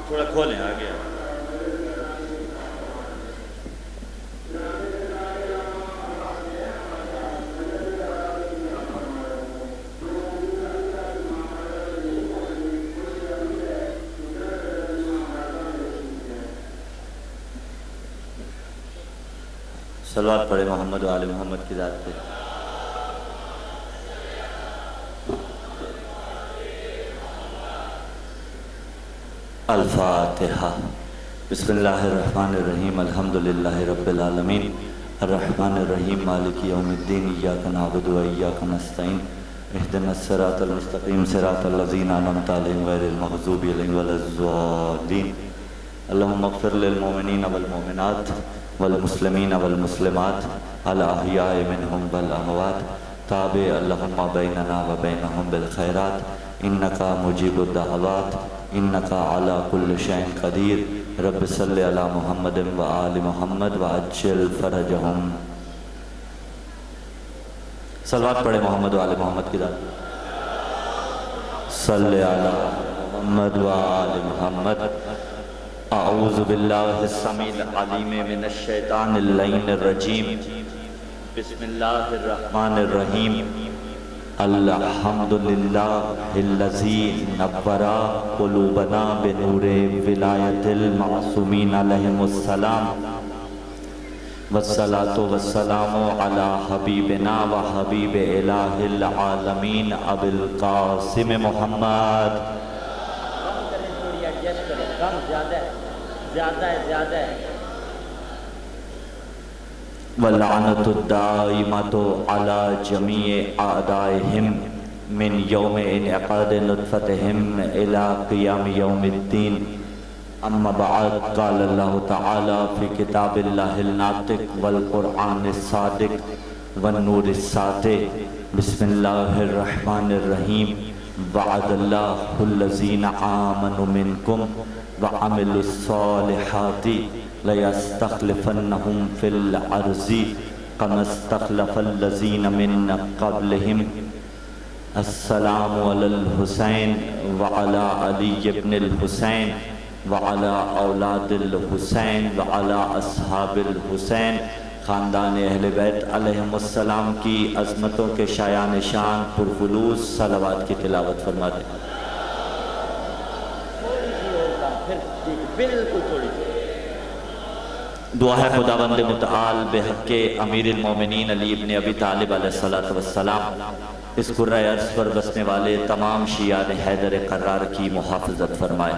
थोड़ा खोलें आगे। सलवात पढ़े मोहम्मद व आले मोहम्मद की ज़ात पे। अल-फातिहा। बिस्मिल्लाहिर्रहमानिर्रहीम। अल्हम्दुलिल्लाहि रब्बिल आलमीन अर्रहमानिर्रहीम मालिकि यौमिद्दीन इय्याका नअबुदु व इय्याका नस्तईन इहदिनस सिरातल मुस्तक़ीम सिरातल लज़ीना अनअमता अलैहिम गैरिल मग़ज़ूबि अलैहिम वलज़्ज़ालिन। अल्लाहुम्मा इग़फ़िर लिल मुमिनीना वल मुमिनात वल मुस्लिमीना वल मुस्लिमात अल अहयाइ मिनहुम वल अमवात ताबे अल्लाहुम्मा बैनना व बैनहुम बिल खैरात इन्नका मुजीबुद दअवात इन्नका अला कुल्लि शैइन क़दीर। रब्बि सल्लि अला मुहम्मदिन व आलि मुहम्मद व अज्जिल फ़रजहुम। सलवात पढ़े मोहम्मद व आलि मोहम्मद की ज़ात। सल्लि अला मुहम्मद व आलि मुहम्मद। अऊज़ु बिल्लाहि समील अलीम मिनश शैतानिर लईनिर रजीम। बिस्मिल्लाहिर रहमानिर रहीम। अल्हम्दुलिल्लाहिल्लज़ी नव्वरा क़ुलूबना बिनूरे विलायतिल मासूमीन अलैहिमुस्सलाम वस्सलातु वस्सलामु अला हबीबिना व हबीब इलाहिल आलमीन अबिल क़ासिम मुहम्मद। ज़्यादा है। वल्लानतु दाइमतु अला जमीए आदाइहिम मिन यौम इनअक़ाद नुत्फ़तिहिम इला क़ियाम यौमिद्दीन। अम्मा बअद क़ाल अल्लाहु तआला फ़ी किताबिल्लाहिल नातिक़ वल क़ुरआनिस सादिक़ वन नूरिस सातिक़। बिस्मिल्लाहिर रहमानिर रहीम। वअदल्लाहुल्लज़ीना आमनु मिनकुम व अमिलुस्सॉलिहाति लयस्तख़लिफ़न्नहुम फ़िल अर्ज़ि कमस्तख़लफ़ल्लज़ीना मिन क़ब्लिहिम। अस्सलामु अलल हुसैन व अला अली इब्निल हुसैन व अला औलादिल हुसैन व अला अस्हाबिल हुसैन। ख़ानदान अहले बैत अलैहिमुस्सलाम की अज़मतों के शायान शान पुरखुलूस सलावत की तिलावत फरमा दें। बिल्कुल थोड़ी दुआ है खुदावंद मुतआल बेहक़्क़े अमीरुल मोमिनीन अली इब्न अबी तालिब अलैहिस्सलातु वस्सलाम इस कुर्रा अर्ज़ पर बसने वाले तमाम शियान हैदर कर्रार की मुहाफ़िज़त फरमाए।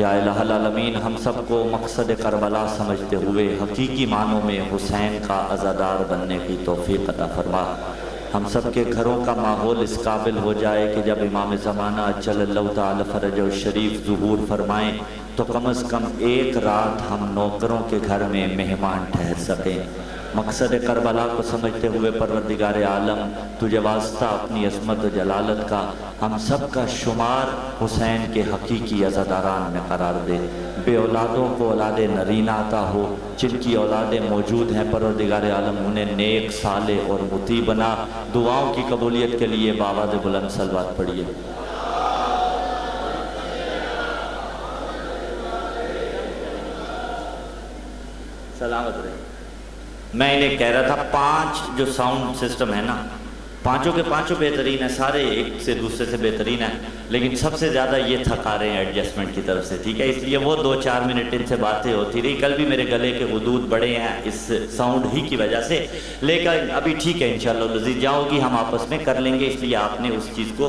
या इलाहुल आलमीन, हम सबको मकसद करबला समझते हुए हकीकी मानों में हुसैन का अज़ादार बनने की तौफ़ीक़ अता फरमा। हम सब के घरों का माहौल इस काबिल हो जाए कि जब इमाम ज़माना अज्जलल्लाहु तआला फ़रजहु शरीफ ज़ुहूर फरमाएँ तो कम से कम एक रात हम नौकरों के घर में मेहमान ठहर सकें। मकसद करबला को समझते हुए परवरदिगार आलम तुझे वास्ता अपनी अज़मत व जलालत का हम सब का शुमार हुसैन के हकीकी अज़ादारान में करार दे। बे औलादों को औलादे नरीना अता हो, जिनकी औलादें मौजूद हैं परवरदिगार आलम उन्हें नेक साले और मुती बना। दुआओं की कबूलियत के लिए बावाज़ बुलंद सलवात पढ़िए। सलामत रहे। मैं इन्हें कह रहा था 5 जो साउंड सिस्टम है ना, पांचों के पांचों बेहतरीन है, सारे एक से दूसरे से बेहतरीन है, लेकिन सबसे ज़्यादा ये थका रहे हैं एडजस्टमेंट की तरफ से, ठीक है। इसलिए वो 2-4 मिनट इनसे बातें होती रही। कल भी मेरे गले के हुदूद बड़े हैं इस साउंड ही की वजह से, लेकिन अभी ठीक है इंशाअल्लाह लज़ीज़ जाओगी, हम आपस में कर लेंगे, इसलिए आपने उस चीज़ को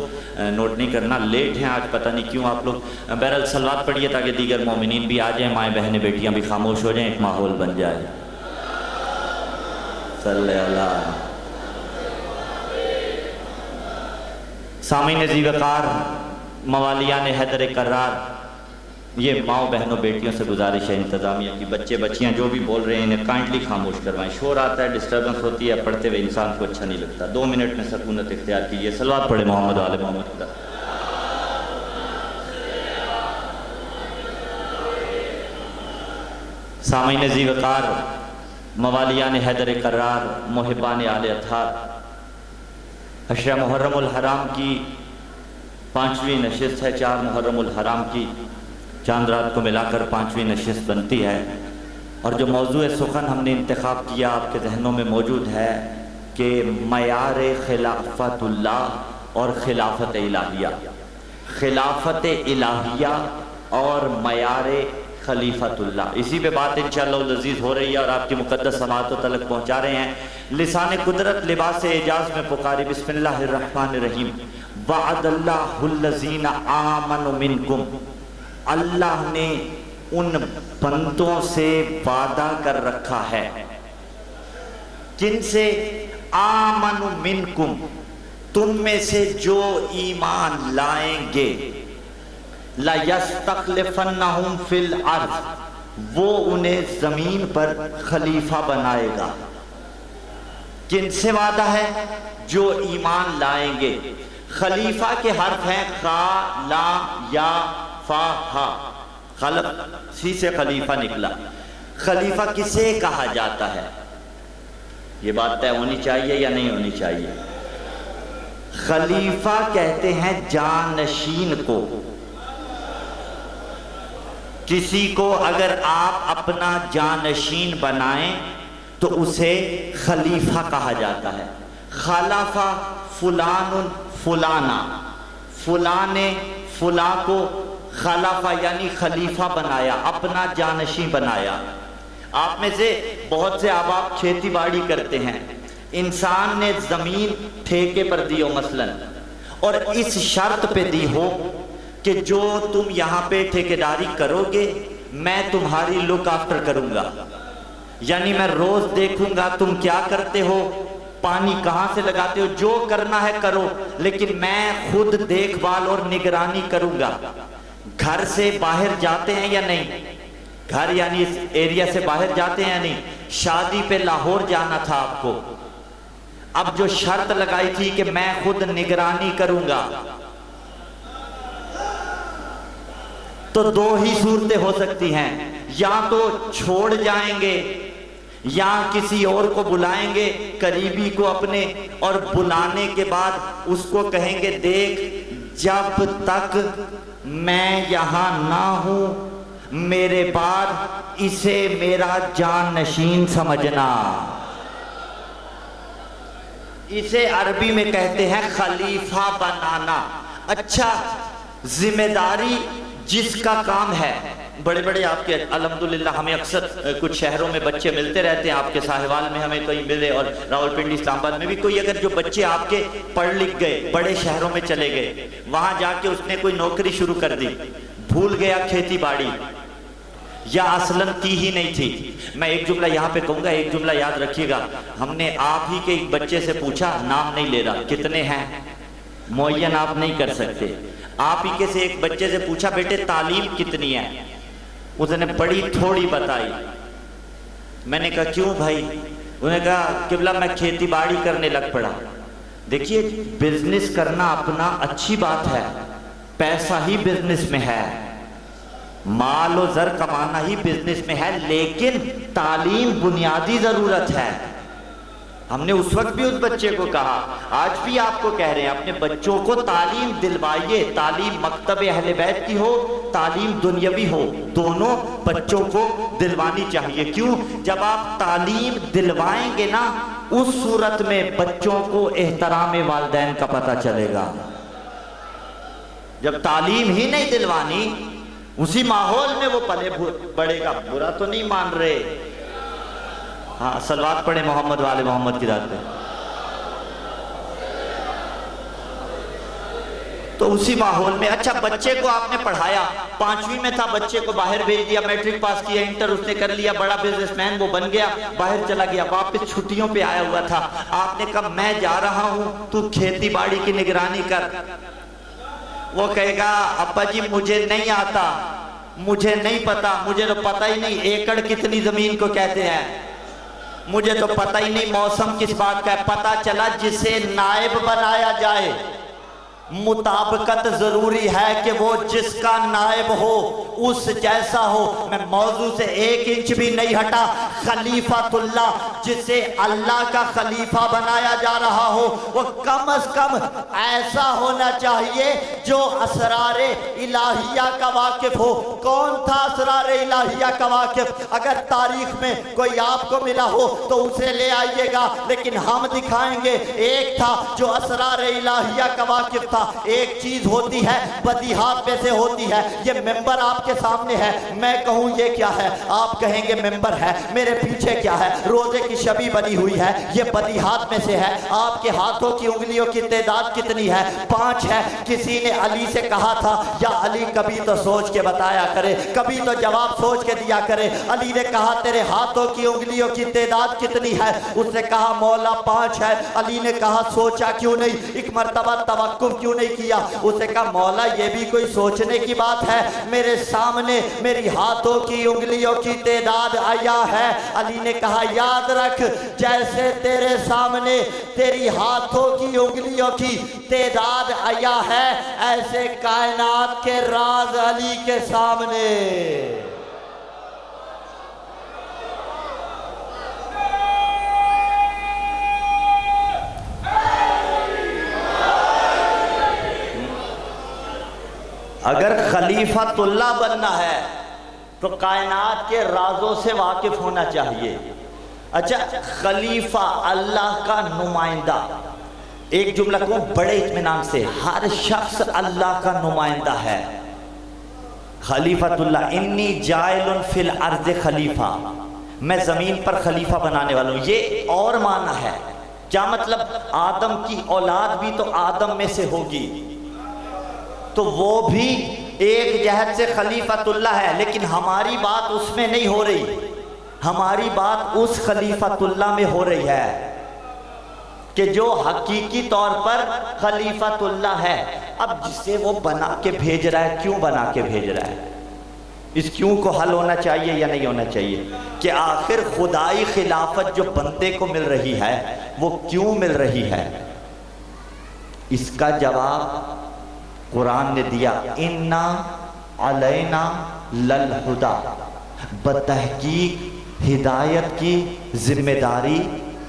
नोट नहीं करना। लेट हैं आज, पता नहीं क्यों आप लोग। बहरहाल सलवात पढ़िए ताकि दीगर मोमिनीन भी आ जाएँ, माएँ बहनें बेटियाँ भी खामोश हो जाएँ, एक माहौल बन जाए। सल्लल्लाहु सामीन ज़ीवकार मवालियान हैदर कर्रार, ये माओ बहनों बेटियों से गुजारिश है इंतज़ामिया की, बच्चे बच्चियां जो भी बोल रहे हैं इन्हें काइंडली खामोश करवाएं। शोर आता है, डिस्टर्बेंस होती है, पढ़ते हुए इंसान को अच्छा नहीं लगता। 2 मिनट में सकूनत इख्तियार कीजिए। सलवात पढ़े मोहम्मद आले मोहम्मद का। सामीन ज़ीवकार मवालियान हैदर कर्रार, मुहिब्बान आले अत्हार, अशरा मुहर्रमुल हराम की 5वीं नशिस्त है, 4 मुहर्रमुल हराम की। चांद रात को मिलाकर 5वीं नशिस्त बनती है। और जो मौजू सुखन हमने इंतखाब किया आपके जहनों में मौजूद है कि मयार खिलाफतुल्लाह और खिलाफत इलाहिया, खिलाफत इलाहिया और मयार खलीफतुल्लाह, इसी पे बात इंशाअल्लाह लजीज हो रही है और आपकी मुकद्दस समातों तक पहुँचा रहे हैं। लिसान कुदरत लिबास एजाज में पुकारी बिस्मिल्लाहिर्रहमानिर्रहीम। वअदल्लाहुल्लज़ीना आमनु मिनकुम, अल्लाह ने उन बंदों से वादा कर रखा है जिनसे आमनु मिनकुम, तुम में से जो ईमान लाएंगे, ला यस्तखलिफन्नहुम फिल अर्ज़, वो उन्हें जमीन पर खलीफा बनाएगा। किनसे वादा है? जो ईमान लाएंगे। खलीफा के हर्फ हैं खा, ला, या, फा, हा। खलफ सी से खलीफा निकला। खलीफा किसे कहा जाता है? ये बात तय होनी चाहिए या नहीं होनी चाहिए? खलीफा कहते हैं जानशीन को। किसी को अगर आप अपना जानशीन बनाएं तो उसे खलीफा कहा जाता है। खलाफा फुलानुन फुलाना, फुलाने फुला को खलाफा यानी खलीफा बनाया, अपना जानशीन बनाया। आप में से बहुत से आप खेती बाड़ी करते हैं, इंसान ने जमीन ठेके पर दी हो मसलन, और इस शर्त पे दी हो कि जो तुम यहाँ पे ठेकेदारी करोगे मैं तुम्हारी लुक आफ्टर करूंगा, यानी मैं रोज देखूंगा तुम क्या करते हो, पानी कहाँ से लगाते हो, जो करना है करो, लेकिन मैं खुद देखभाल और निगरानी करूंगा। घर से बाहर जाते हैं या नहीं? घर यानी इस एरिया से बाहर जाते हैं या नहीं? शादी पे लाहौर जाना था आपको, अब जो शर्त लगाई थी कि मैं खुद निगरानी करूंगा, तो दो ही सूरतें हो सकती हैं, या तो छोड़ जाएंगे या किसी और को बुलाएंगे, करीबी को अपने, और बुलाने के बाद उसको कहेंगे देख जब तक मैं यहां ना हूं मेरे बाद इसे मेरा जानशीन समझना। इसे अरबी में कहते हैं खलीफा बनाना। अच्छा, जिम्मेदारी जिसका काम है, बड़े बड़े आपके अल्हम्दुलिल्लाह हमें अक्सर कुछ शहरों में बच्चे मिलते रहते हैं, आपके साहिवाल में हमें कहीं मिले और रावलपिंडी इस्लामाबाद में भी कोई, अगर जो बच्चे आपके पढ़ लिख गए, बड़े शहरों में चले गए, वहां जाके उसने कोई नौकरी शुरू कर दी, भूल गया खेती बाड़ी या असलन की ही नहीं थी। मैं एक जुमला यहाँ पे कहूँगा, एक जुमला याद रखिएगा। हमने आप ही के एक बच्चे से पूछा, नाम नहीं ले रहा, कितने हैं मुअय्यन आप नहीं कर सकते, आप ही के से एक बच्चे से पूछा बेटे तालीम कितनी है, उसने बड़ी थोड़ी बताई। मैंने कहा क्यों भाई? उन्होंने कहा किबला मैं खेती बाड़ी करने लग पड़ा। देखिए बिजनेस करना अपना अच्छी बात है, पैसा ही बिजनेस में है, माल और जर कमाना ही बिजनेस में है, लेकिन तालीम बुनियादी जरूरत है। हमने उस वक्त भी उस बच्चे को कहा, आज भी आपको कह रहे हैं, अपने बच्चों को तालीम दिलवाइए। तालीम मकतब अहले बैत की हो, तालीम दुनियावी हो, दोनों बच्चों को दिलवानी चाहिए। क्यों? जब आप तालीम दिलवाएंगे ना, उस सूरत में बच्चों को एहतराम वालिदैन का पता चलेगा। जब तालीम ही नहीं दिलवानी, उसी माहौल में वो पले बढ़ेगा। बुरा तो नहीं मान रहे? हाँ, सलवात पढ़े मोहम्मद वाले मोहम्मद की रात पे। तो उसी माहौल में, अच्छा बच्चे को आपने पढ़ाया, 5वीं में था, बच्चे को बाहर भेज दिया, मैट्रिक पास किया, इंटर उसने कर लिया, बड़ा बिजनेसमैन वो बन गया, बाहर चला गया, वापस छुट्टियों पे आया हुआ था, आपने कहा मैं जा रहा हूं, तू खेती बाड़ी की निगरानी कर। वो कहेगा अब्बा जी मुझे नहीं आता, मुझे नहीं पता, मुझे तो पता ही नहीं एकड़ कितनी जमीन को कहते हैं, मुझे तो पता ही नहीं मौसम किस बात का है। पता चला जिसे नायब बनाया जाए मुताबिकत जरूरी है कि वो जिसका नायब हो उस जैसा हो। मैं मौजू से 1 इंच भी नहीं हटा। खलीफातुल्लाह, जिसे अल्लाह का खलीफा बनाया जा रहा हो, वो कम अज कम ऐसा होना चाहिए जो असरारे इलाहिया का वाकिफ हो। कौन था असरारे इलाहिया का वाकिफ? अगर तारीख में कोई आपको मिला हो तो उसे ले आइएगा, लेकिन हम दिखाएंगे एक था जो असरारे इलाहिया का वाकिफ था। एक चीज होती है बदीहात में से होती है। ये मेंबर आपके सामने है, मैं कहूं ये क्या है, आप कहेंगे मेंबर है। मेरे पीछे क्या है? रोजे की छवि बनी हुई है, ये बदीहात में से है। आपके हाथों की उंगलियों की तादाद कितनी है? 5 है। किसी ने अली से कहा था, या अली कभी तो सोच के बताया करे, कभी तो जवाब सोच के दिया करे। अली ने कहा तेरे हाथों की उंगलियों की तादाद कितनी है? उसने कहा मौला 5 है। अली ने कहा सोचा क्यों नहीं, एक मर्तबा तवक्कुफ क्यों नहीं किया? उसे कहा मौला ये भी कोई सोचने की बात है, मेरे सामने मेरी हाथों की उंगलियों की तादाद आया है। अली ने कहा याद रख, जैसे तेरे सामने तेरी हाथों की उंगलियों की तादाद आया है, ऐसे कायनात के राज अली के सामने। अगर खलीफातुल्लाह बनना है तो कायनात के राजों से वाकिफ होना चाहिए। अच्छा, खलीफा अल्लाह का नुमाइंदा, एक जुमला को बड़े इत्मीनान से, हर शख्स अल्लाह का नुमाइंदा है। खलीफातुल्लाह, इन्नी जाइलुन फिल अर्ज़ खलीफा, मैं जमीन पर खलीफा बनाने वाला हूं। ये और माना है, क्या मतलब? आदम की औलाद भी तो आदम में से होगी, तो वो भी एक जहत से खलीफातुल्लाह है। लेकिन हमारी बात उसमें नहीं हो रही, हमारी बात उस खलीफातुल्लाह में हो रही है कि जो हकीकी तौर पर खलीफातुल्लाह है। अब जिसे वो बना के भेज रहा है, क्यों बना के भेज रहा है? इस क्यों को हल होना चाहिए या नहीं होना चाहिए कि आखिर खुदाई खिलाफत जो बंदे को मिल रही है वो क्यों मिल रही है? इसका जवाब कुरान ने दिया, इन्ना अलैना लल हुदा, बतहकीक हिदायत की जिम्मेदारी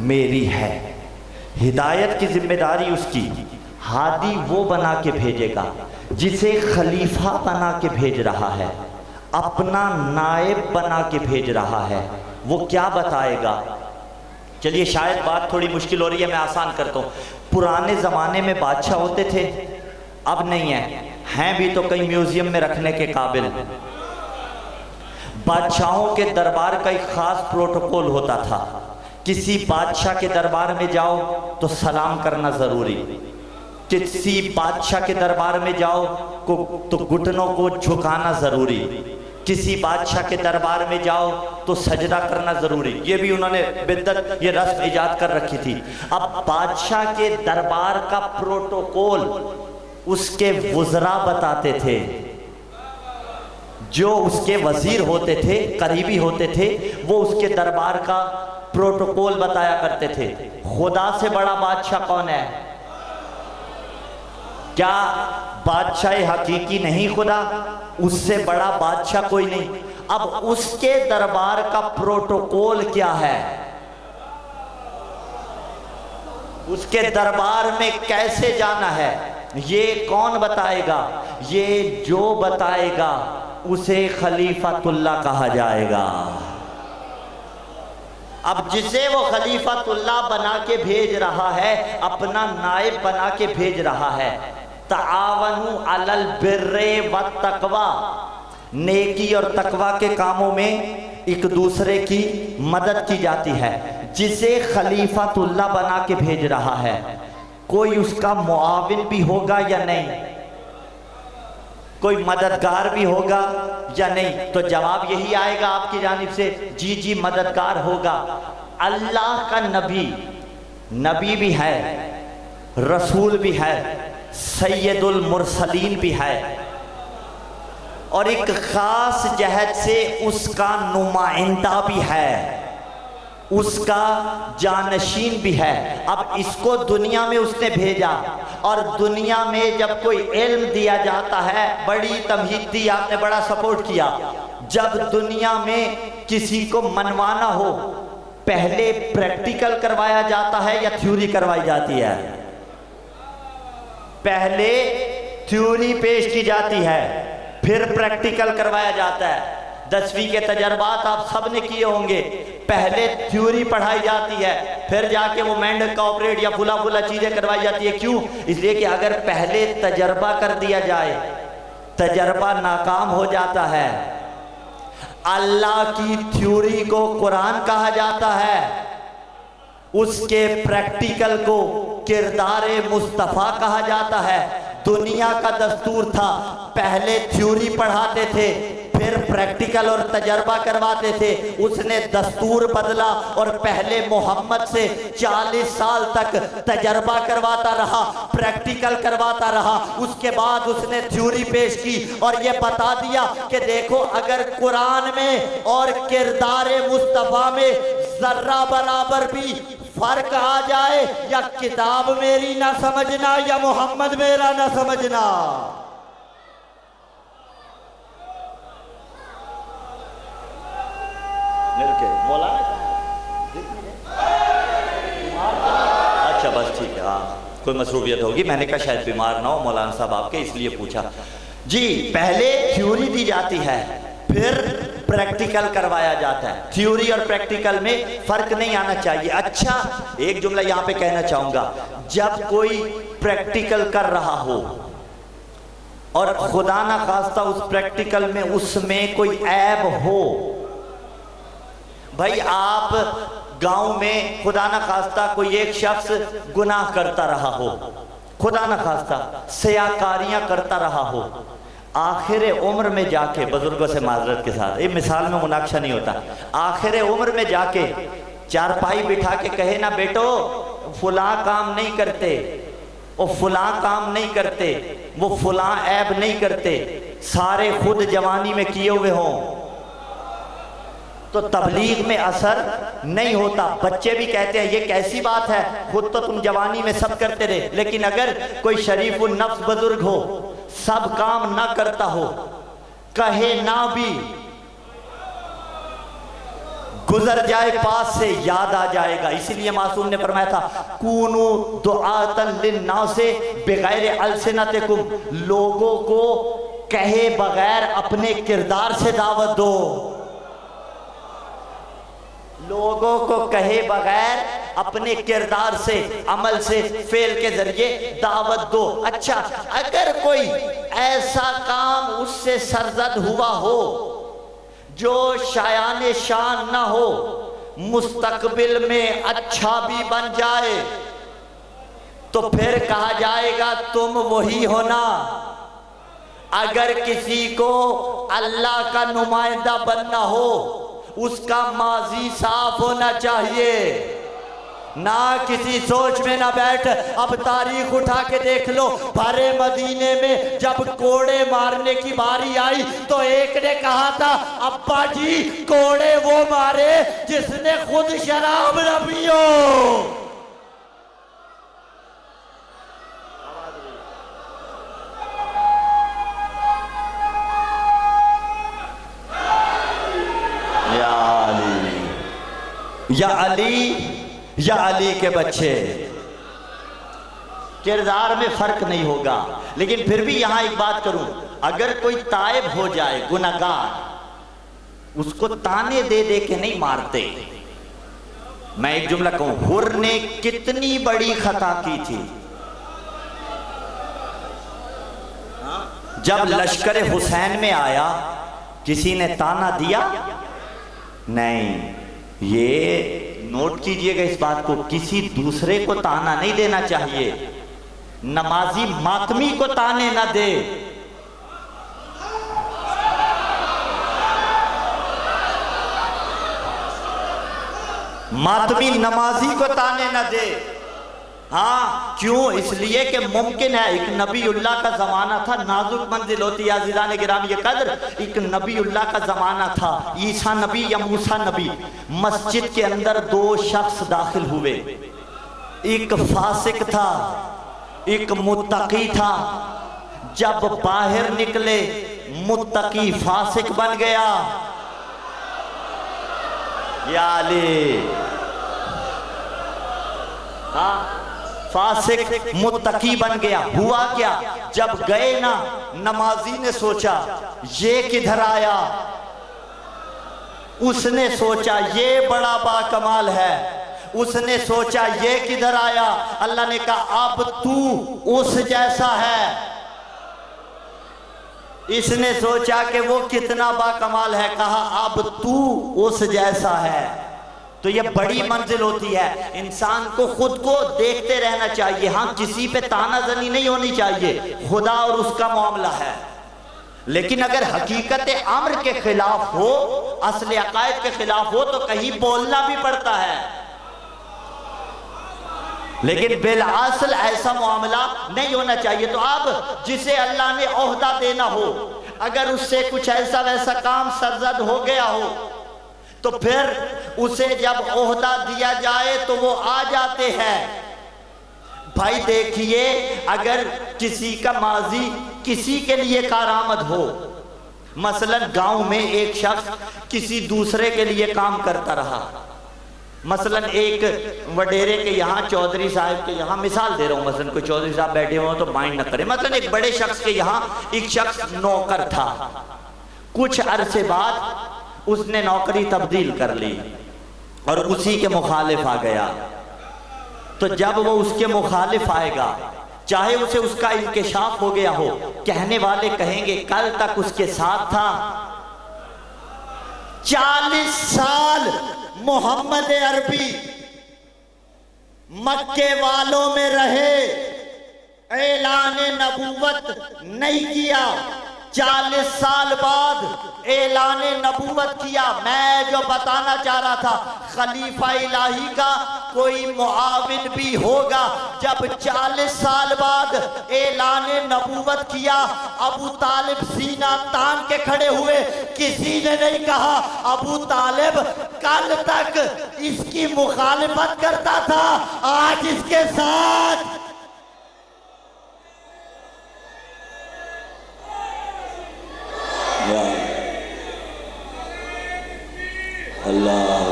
मेरी है। हिदायत की जिम्मेदारी उसकी। हादी वो बना के भेजेगा जिसे खलीफा बना के भेज रहा है, अपना नायब बना के भेज रहा है। वो क्या बताएगा? चलिए, शायद बात थोड़ी मुश्किल हो रही है, मैं आसान करता हूँ। पुराने ज़माने में बादशाह होते थे, अब नहीं है, हैं भी तो कई म्यूजियम में रखने के काबिल। बादशाहों के दरबार का एक खास प्रोटोकॉल होता था। किसी बादशाह के दरबार में जाओ तो सलाम करना जरूरी, किसी बादशाह के दरबार में जाओ तो घुटनों को झुकाना जरूरी, किसी बादशाह के दरबार में जाओ तो सजदा करना जरूरी। ये भी उन्होंने बिद्दत, ये रस्म इजाद कर रखी थी। अब बादशाह के दरबार का प्रोटोकॉल उसके वुज़रा बताते थे, जो उसके वजीर होते थे, करीबी होते थे, वो उसके दरबार का प्रोटोकॉल बताया करते थे। खुदा से बड़ा बादशाह कौन है? क्या बादशाह हकीकी नहीं खुदा? उससे बड़ा बादशाह कोई नहीं। अब उसके दरबार का प्रोटोकॉल क्या है? उसके दरबार में कैसे जाना है, ये कौन बताएगा? ये जो बताएगा उसे खलीफातुल्लाह कहा जाएगा। अब जिसे वो खलीफातुल्लाह बना के भेज रहा है, अपना नायब बना के भेज रहा है, तावनु अलल बिर्रे व तकवा, नेकी और तकवा के कामों में एक दूसरे की मदद की जाती है। जिसे खलीफातुल्लाह बना के भेज रहा है, कोई उसका मुआविन भी होगा या नहीं? कोई मददगार भी होगा या नहीं? तो जवाब यही आएगा आपकी जानिब से, जी जी मददगार होगा। अल्लाह का नबी भी है, रसूल भी है, सैयदुल मुरसलीन भी है, और एक खास जहत से उसका नुमाइंदा भी है, उसका जानशीन भी है। अब इसको दुनिया में उसने भेजा, और दुनिया में जब कोई इल्म दिया जाता है, बड़ी तमहीद दी आपने, बड़ा सपोर्ट किया। जब दुनिया में किसी को मनवाना हो, पहले प्रैक्टिकल करवाया जाता है या थ्योरी करवाई जाती है? पहले थ्योरी पेश की जाती है, फिर प्रैक्टिकल करवाया जाता है। 10वीं के तजर्बात आप सब ने किए होंगे। पहले थ्योरी पढ़ाई जाती है, फिर जाके वो मेंढक का ऑपरेट या फुला फुला चीजें करवाई जाती है। क्यों? इसलिए कि अगर पहले तजर्बा कर दिया जाए, तजर्बा नाकाम हो जाता है। अल्लाह की थ्योरी को कुरान कहा जाता है, उसके प्रैक्टिकल को किरदारे मुस्तफ़ा कहा जाता है। दुनिया का दस्तूर था, पहले थ्योरी पढ़ाते थे, फिर प्रैक्टिकल और तजर्बा करवाते थे। उसने दस्तूर बदला और पहले मोहम्मद से 40 साल तक तजर्बा करवाता रहा, प्रैक्टिकल करवाता रहा। उसके बाद उसने थ्योरी पेश की और ये बता दिया कि देखो, अगर कुरान में और किरदारे मुस्तफ़ा में जर्रा बराबर भी फर्क आ जाए, या किताब मेरी ना समझना या मोहम्मद मेरा ना समझना। अच्छा बस ठीक है, हाँ कोई मसरूफियत होगी, मैंने कहा शायद बीमार ना हो मौलाना साहब आपके, इसलिए पूछा जी। पहले थ्योरी दी जाती है, फिर प्रैक्टिकल करवाया जाता है। थ्योरी और प्रैक्टिकल में फर्क नहीं आना चाहिए। अच्छा, एक जुमला यहां पे कहना चाहूंगा, जब कोई प्रैक्टिकल कर रहा हो और खुदा ना खास्ता उस प्रैक्टिकल में उसमें कोई ऐब हो, भाई आप गांव में खुदा ना खास्ता कोई एक शख्स गुनाह करता रहा हो, खुदा ना खास्ता सयाकारियां करता रहा हो, आखिर उम्र में जाके, बुजुर्गों से माजरत के साथ, ये मिसाल में मुनाक्शा नहीं होता, आखिर उम्र में जाके चारपाई बिठा के कहे ना बेटो फुला काम नहीं करते, वो फुला काम नहीं करते, वो फुला ऐब नहीं करते, सारे खुद जवानी में किए हुए हों, तो तबलीग में असर नहीं होता। बच्चे भी कहते हैं ये कैसी बात है, खुद तो तुम जवानी में सब करते रहे। लेकिन अगर कोई शरीफ उन नफ्स बुजुर्ग हो, सब काम ना करता हो, कहे ना भी, गुजर जाए पास से याद आ जाएगा। इसीलिए मासूम ने फरमाया था, कूनू दुआतन लिन्नास से बगैर अलसिनतिकुम, लोगों को कहे बगैर अपने किरदार से दावत दो, लोगों को कहे बगैर अपने किरदार से, अमल से, फेल के जरिए दावत दो। अच्छा, अगर कोई ऐसा काम उससे सरजद हुआ हो जो शायान शान ना हो, मुस्तकबिल में अच्छा भी बन जाए, तो फिर कहा जाएगा तुम वही हो ना। अगर किसी को अल्लाह का नुमाइंदा बनना हो, उसका माजी साफ होना चाहिए, ना किसी सोच में ना बैठ। अब तारीख उठा के देख लो, भरे मदीने में जब कोड़े मारने की बारी आई तो एक ने कहा था, अब्बा जी कोड़े वो मारे जिसने खुद शराब न पियो। या अली के बच्चे, किरदार में फर्क नहीं होगा। लेकिन फिर भी यहां एक बात करूं, अगर कोई ताइब हो जाए गुनहगार, उसको ताने दे दे के नहीं मारते। मैं एक जुमला कहूं, हुर ने कितनी बड़ी खता की थी, जब लश्कर हुसैन में आया किसी ने ताना दिया नहीं। ये नोट कीजिएगा इस बात को, किसी दूसरे को ताना नहीं देना चाहिए। नमाजी मातमी को ताने ना दे, मातमी नमाजी को ताने ना दे। हाँ, क्यों? इसलिए कि मुमकिन है, एक नबीउल्लाह का जमाना था, नाजुक मंजिल होती है अज़ीज़ान गिरामी कद्र, एक नबीउल्लाह का जमाना था, ईसा नबी या मूसा नबी। मस्जिद के अंदर दो शख्स दाखिल हुए, एक फासिक था एक मुत्तकी था, जब बाहर निकले मुत्तकी फासिक बन गया। या अली, हाँ, फासिक मुत्तकी बन गया। हुआ क्या, जब गए ना, नमाजी ने सोचा ये किधर आया, उसने सोचा ये बड़ा बाकमाल है, उसने सोचा ये किधर आया। अल्लाह ने कहा अब तू उस जैसा है। इसने सोचा कि वो कितना बाकमाल है, कहा अब तू उस जैसा है। तो ये बड़ी मंजिल होती है। इंसान को खुद को देखते रहना चाहिए। हाँ, किसी पे तानाजनी नहीं होनी चाहिए, खुदा और उसका मामला है। लेकिन अगर हकीकत अम्र के खिलाफ हो, असल अकायद के खिलाफ हो, तो कहीं बोलना भी पड़ता है। लेकिन बिलअसल ऐसा मामला नहीं होना चाहिए। तो अब जिसे अल्लाह ने ओहदा देना हो, अगर उससे कुछ ऐसा वैसा काम सरजद हो गया हो, तो फिर उसे जब ओहदा दिया जाए तो वो आ जाते हैं। भाई देखिए, अगर किसी का माजी किसी के लिए कारामद हो, मसलन गांव में एक शख्स किसी दूसरे के लिए काम करता रहा, मसलन एक वडेरे के यहाँ, चौधरी साहब के यहाँ, मिसाल दे रहा हूँ, मसलन कोई चौधरी साहब बैठे हो तो माइंड न करें, मसलन एक बड़े शख्स के यहाँ एक शख्स नौकर था। कुछ अरसे बाद उसने नौकरी तब्दील कर ली और उसी के मुखालिफ आ गया। तो जब वो उसके मुखालिफ आएगा, चाहे उसे उसका इंकशाफ हो गया हो, कहने वाले कहेंगे कल तक उसके साथ था, 40 साल मोहम्मद अरबी मक्के वालों में रहे, ऐलान नबूवत नहीं किया, 40 साल बाद ऐलान नबूवत किया। मैं जो बताना चाह रहा था, खलीफा इलाही का कोई मुआविन भी होगा। जब 40 साल बाद ऐलान नबूवत किया, अबू तालिब सीना तान के खड़े हुए। किसी ने नहीं कहा अबू तालिब कल तक इसकी मुखालिफत करता था, आज इसके साथ। अल्लाह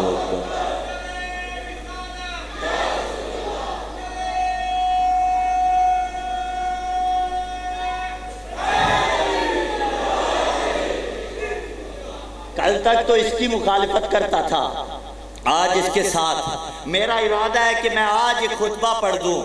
कल तक तो इसकी मुखालिफत करता था, आज इसके साथ। मेरा इरादा है कि मैं आज एक खुतबा पढ़ दूं।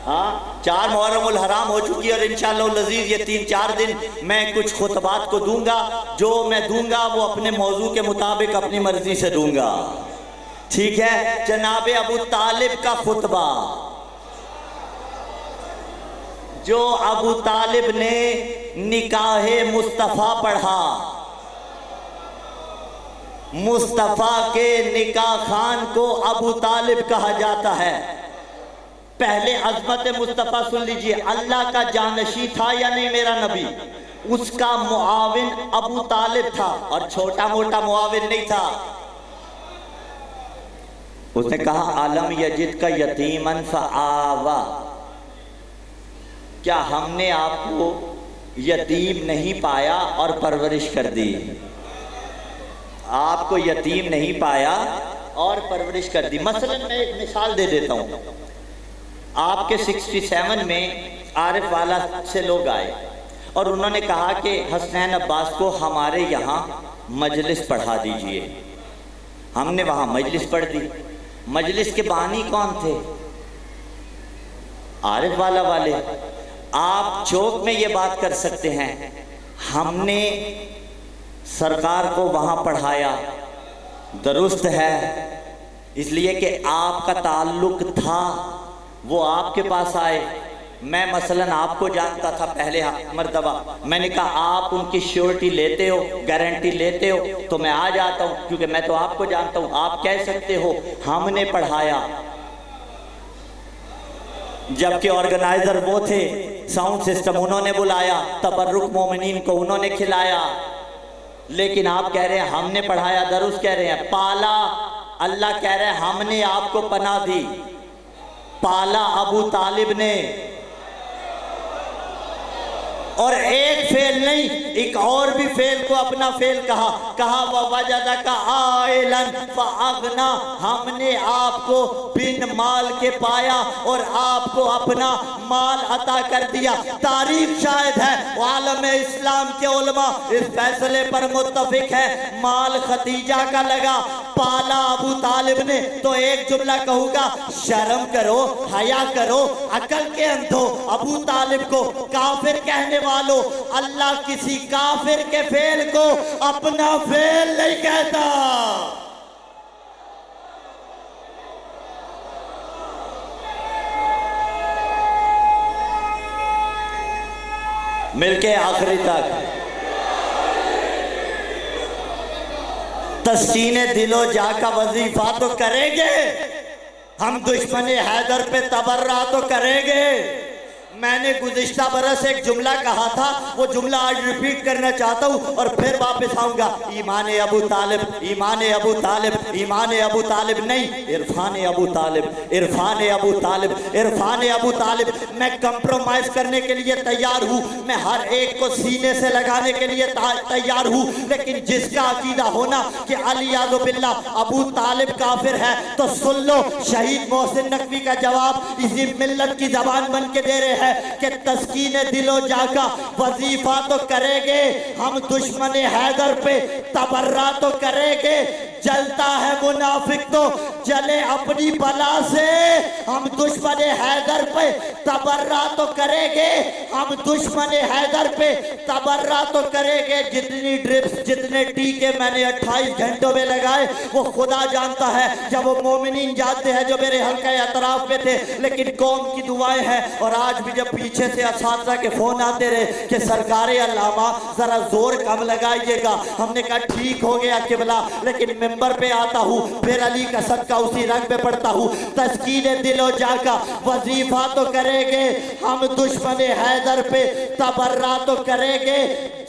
हाँ, 4 मुहर्रमुल हराम हो चुकी है और इंशाअल्लाह लजीज ये 3-4 दिन मैं कुछ खुतबात को दूंगा। जो मैं दूंगा वो अपने मौजू के मुताबिक अपनी मर्जी से दूंगा, ठीक है। जनाब अबू तालिब का खुतबा, जो अबू तालिब ने निकाहे मुस्तफ़ा पढ़ा, मुस्तफ़ा के निकाह खान को अबू तालिब कहा जाता है। पहले अज़मत मुस्तफ़ा सुन लीजिए, अल्लाह का जानशी था या नहीं मेरा नबी, उसका मुआविन अबू तालिब था और छोटा मोटा मुआविन नहीं था। उसने कहा आलम यजिद का यतीमन फ़आवा, क्या हमने आपको यतीम नहीं पाया और परवरिश कर दी? आपको यतीम नहीं पाया और परवरिश कर दी। मसलन मैं एक मिसाल दे देता हूँ। आपके 67 में आरिफ वाला से लोग आए और उन्होंने कहा कि हसनैन अब्बास को हमारे यहाँ मजलिस पढ़ा दीजिए। हमने वहाँ मजलिस पढ़ दी। मजलिस के बानी कौन थे? आरिफ वाला वाले। आप चौक में ये बात कर सकते हैं, हमने सरकार को वहाँ पढ़ाया, दुरुस्त है, इसलिए कि आपका ताल्लुक था, वो आपके पास आए। मैं मसलन आपको जानता था पहले मर्तबा, मैंने कहा आप उनकी श्योरिटी लेते हो, गारंटी लेते हो, तो मैं आ जाता हूँ, क्योंकि मैं तो आपको जानता हूँ। आप कह सकते हो हमने पढ़ाया, जबकि ऑर्गेनाइजर वो थे, साउंड सिस्टम उन्होंने बुलाया, तबर्रुक मोमिनीन को उन्होंने खिलाया। लेकिन आप कह रहे हैं हमने पढ़ाया, दरुस्त कह रहे हैं, पाला। अल्लाह कह रहे हैं हमने आपको पनाह दी। पाला अबू तालिब ने, और एक फेल नहीं, एक और भी फेल को अपना फेल कहा वजदा का आयलन फअगना, हमने आपको बिन माल के पाया और आपको अपना माल अता कर दिया। तारीख शायद है आलम इस्लाम के उलमा इस फैसले पर मुत्तफिक है, माल खदीजा का लगा, पाला अबू तालिब ने। तो एक जुमला कहूंगा, शर्म करो, हया करो, अकल के अंधो, अबू तालिब को काफिर कहने वालों, अल्लाह किसी काफिर के फेल को अपना फेल नहीं कहता। मिलके आखिरी तक तस्कीने दिलो जा का वजीफा तो करेंगे, हम दुश्मन हैदर पे तबर्रा तो करेंगे। मैंने गुज़िश्ता बरस एक जुमला कहा था, वो जुमला आज रिपीट करना चाहता हूँ और फिर वापस आऊँगा। ईमान अबू तालिब, ईमान अबू तालिब, ईमान अबू तालिब नहीं, इरफान अबू तालिब, इरफान अबू तालिब, इरफान अबू तालिब। मैं कंप्रोमाइज़ करने के लिए तैयार हूँ, मैं हर एक को सीने से लगाने के लिए तैयार हूँ, लेकिन जिसका अकीदा होना कि अलियाज़ु बिल्लाह अबू तालिब काफिर है, तो सुन लो, शहीद मोहसिन नकवी का जवाब इसी मिल्लत की ज़बान बन के दे रहे हैं कि तस्कीने दिलो जाका वजीफा तो करेंगे, हम दुश्मन हैदर पे तबर्रा तो करेंगे। जलता है मुनाफिक तो जले अपनी बला से, हम दुश्मन हैदर पे तबर्रा तो करेंगे, हम दुश्मन हैदर पे तबर्रा तो करेंगे। जितनी ड्रिप्स, जितने टीके मैंने 28 घंटों में लगाए वो खुदा जानता है, जब वो मोमिनीन जानते हैं जो मेरे हल्के अतराफ में थे। लेकिन कौम की दुआएं हैं, और आज भी जब पीछे से असातिज़ा के फोन आते रहे कि सरकारे अल्लामा जरा जोर कम लगाइएगा, हमने कहा ठीक हो गया किबला, लेकिन मेंबर पे आता हूँ, फिर अली का सदका उसी रंग पे पढ़ता हूँ। तस्कीने दिलो जाका वजीफा तो करेंगे, हम दुश्मन हैदर पे तबर्रा तो करेंगे।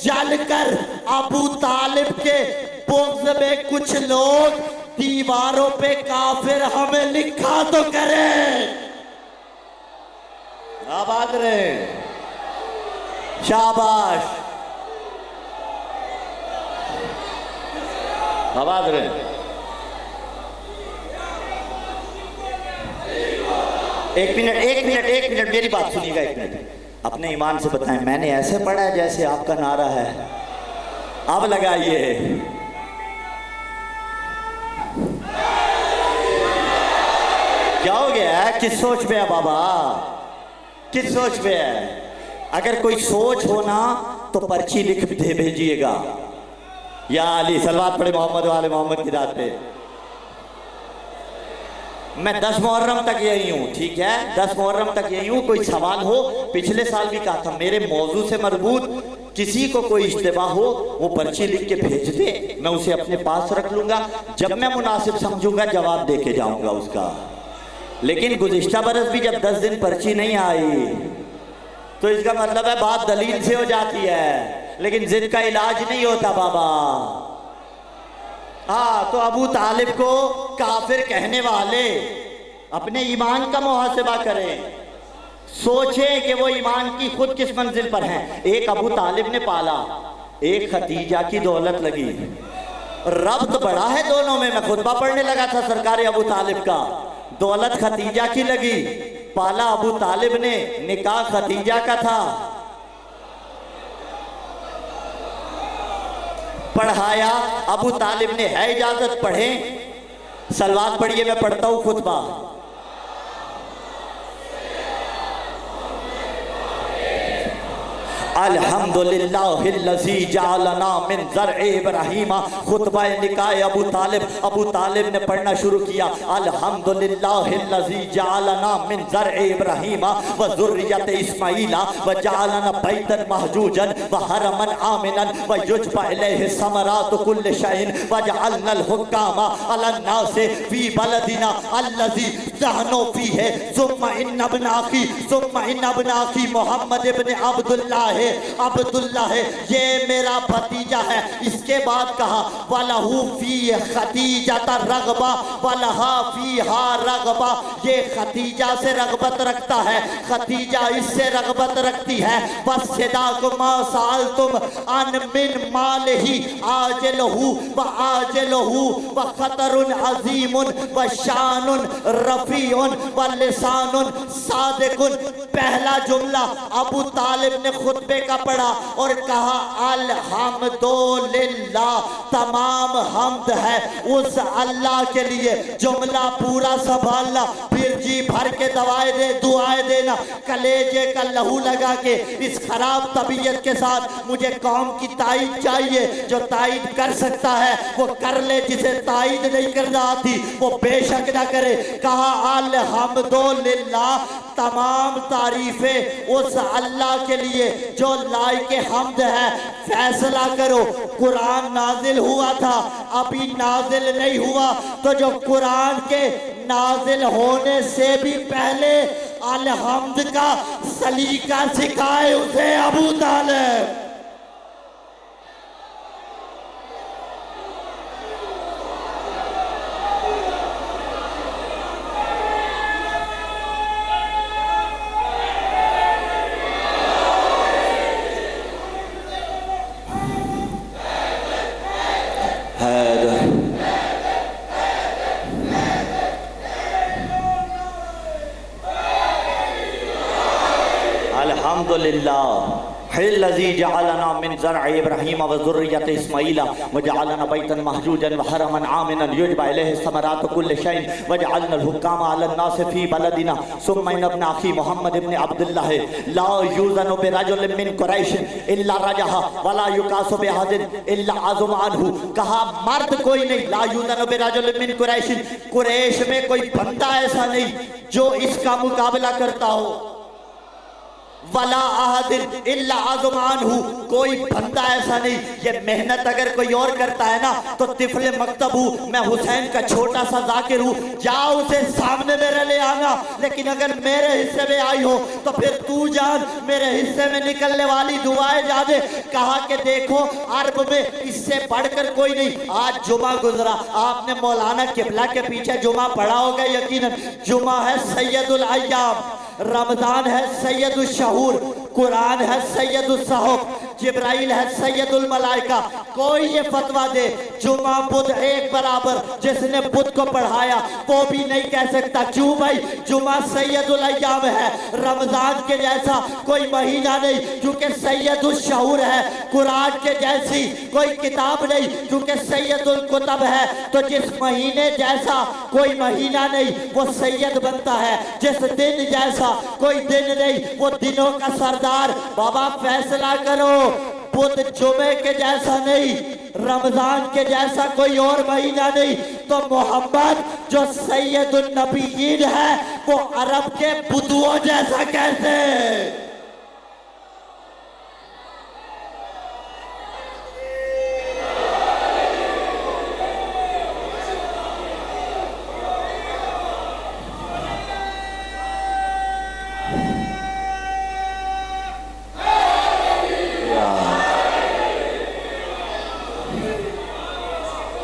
जलकर अबू तालिब के बुग़्ज़ में कुछ लोग दीवारों पे काफिर हमें लिखा तो करें। आबाद रहे, शाबाश, आबाद रहे। एक मिनट मेरी बात सुनिएगा, एक मिनट। अपने ईमान से बताएं, मैंने ऐसे पढ़ा है जैसे आपका नारा है, अब लगाइए। क्या हो गया है? किस सोच में है बाबा, किस सोच में है? अगर कोई सोच हो ना तो पर्ची लिख दे भेजिएगा, या अली सलवात पढ़े मोहम्मद वाले मोहम्मद की रात पे। मैं 10 मुहर्रम तक यही हूँ, ठीक है, 10 मुहर्रम तक यही हूँ। कोई सवाल हो, पिछले साल भी कहा था, मेरे मौजू से मरबूत किसी को कोई इश्तिबा हो वो पर्ची लिख के भेज दे, मैं उसे अपने पास रख लूँगा, जब मैं मुनासिब समझूंगा जवाब दे के जाऊँगा उसका। लेकिन गुज़िश्ता बरस भी जब 10 दिन पर्ची नहीं आई तो इसका मतलब है बात दलील से हो जाती है, लेकिन जिद का इलाज नहीं होता बाबा। हाँ, तो अबू तालिब को काफिर कहने वाले अपने ईमान का मुहासिबा करें, सोचें कि वो ईमान की खुद किस मंजिल पर हैं। एक अबू तालिब ने पाला, एक खदीजा की दौलत लगी, रब्त बड़ा है दोनों में। मैं खुतबा पढ़ने लगा था सरकार अबू तालिब का, दौलत खदीजा की लगी, पाला अबू तालिब ने, निकाह खदीजा का था, पढ़ाया अबू तालिब ने। है इजाजत पढ़ें, सलवात पढ़िए, मैं पढ़ता हूँ खुतबा। अल्हम्दुलिल्लाहिल्लज़ी जअलना मिन ज़रए इब्राहीमा। खुतबा निकाह अबू तालिब ने पढ़ना शुरू किया, अल्हम्दुलिल्लाहिल्लज़ी जअलना मिन ज़रए इब्राहीमा व ज़ुर्रियत इस्माईला व जअलना बैतन महजूजन व हरमन आमिनन व युजबा इलैहि समरातु कुल्लि शैइन व जअलनल हुक्कामा अलन नासि फी बलदिना अल्लज़ी नहनु फीहि सुम्मा इन्न इब्न अखी मोहम्मद इब्न अब्दुल्लाह अब्दुल्ला है, ये मेरा भतीजा है। इसके बाद कहा वलहू फी खदीजा रगबा वलहा फीहा रगबा, ये खदीजा से रगबत रखता है, खदीजा इससे रगबत रखती है। बस सदाकुमा साल तुम अन मिन माल ही आजलहू व आजलहू व खतरुन अजीमुन व शानुन रफीउन व लिसानुन सादिकुन। पहला जुमला अबू तालिब ने खुतबे का पढ़ा और कहा अल्हम्दुलिल्लाह, तमाम हम्द है उस अल्लाह के लिए। जुमला पूरा संभालना, फिर जी भर के दुआएं देना, कलेजे का लहू लगा के। इस खराब तबीयत के साथ मुझे कौम की ताईद चाहिए, जो ताईद कर सकता है वो कर ले, जिसे ताईद नहीं करना आती वो बेशक ना करे। कहा अल्हम्दुलिल्लाह, तमाम तारीफें उस अल्लाह के लिए जो लायके हम्द है। फैसला करो, कुरान नाजिल हुआ था, अभी नाजिल नहीं हुआ, तो जो कुरान के नाजिल होने से भी पहले अलहम्द का सलीका सिखाए उसे अबू तालिब। अल्हम्दुलिल्लाह हिल्लज़ी जअलना मिन ज़रअ इब्राहीम व ज़ुर्रियत इस्माईल व जअलना बैतन महजूजन व हरमन आमिनन युजबा इलैहि समरातु कुल्लि शैइन व जअलना अल-हुक्काम अला नास फी बलदिना सुम्मा इन इब्न अखी मोहम्मद इब्न अब्दुल्लाह ला यूज़नु बिरजुलिन मिन कुरैश इल्ला रजहा व ला युकासु बिअहदिन इल्ला अज़म अन्हु। कहा मर्द कोई नहीं, ला यूज़नु बिरजुलिन मिन कुरैश, कुरैश में कोई बंदा ऐसा नहीं जो इसका मुकाबला करता हो। वला अहदिन इल्ला अज़मानहु, कोई बंदा ऐसा नहीं। ये मेहनत अगर कोई और करता है ना तो तिफले मकतब हूँ मैं, हुसैन का छोटा सा जाकिर हूँ, जाओ उसे सामने मेरे ले आना। लेकिन अगर मेरे हिस्से में आई हो तो फिर तू जान मेरे हिस्से में निकलने वाली दुआएं जाने। कहा कि देखो अरब में इससे बढ़कर कोई नहीं। आज जुमा गुजरा, आपने मौलाना किबला के पीछे जुमा पढ़ा होगा यकीनन। जुमा है सैयदुल अय्याम, रमजान है सैयदुल शहूर, कुरान है सैयदुल सहब, जिब्राइल है सैयदुल मलाइका। कोई ये फतवा दे जुमा बुध एक बराबर, जिसने बुध को पढ़ाया वो भी नहीं कह सकता। क्यों भाई? जुमा सैयदुल अय्याम है, रमजान के जैसा कोई महीना नहीं क्योंकि सैयदुल शहूर है। कुरान के जैसी कोई किताब नहीं क्योंकि सैयदुल कुतब है। तो जिस महीने जैसा कोई महीना नहीं वो सैयद बनता है, जिस दिन जैसा कोई दिन नहीं वो दिनों का सरदार। बाबा फैसला करो, बुध जुमे के जैसा नहीं, रमजान के जैसा कोई और महीना नहीं, तो मोहम्मद जो सैयदुन नबीयीन है वो अरब के बुधुओं जैसा कैसे?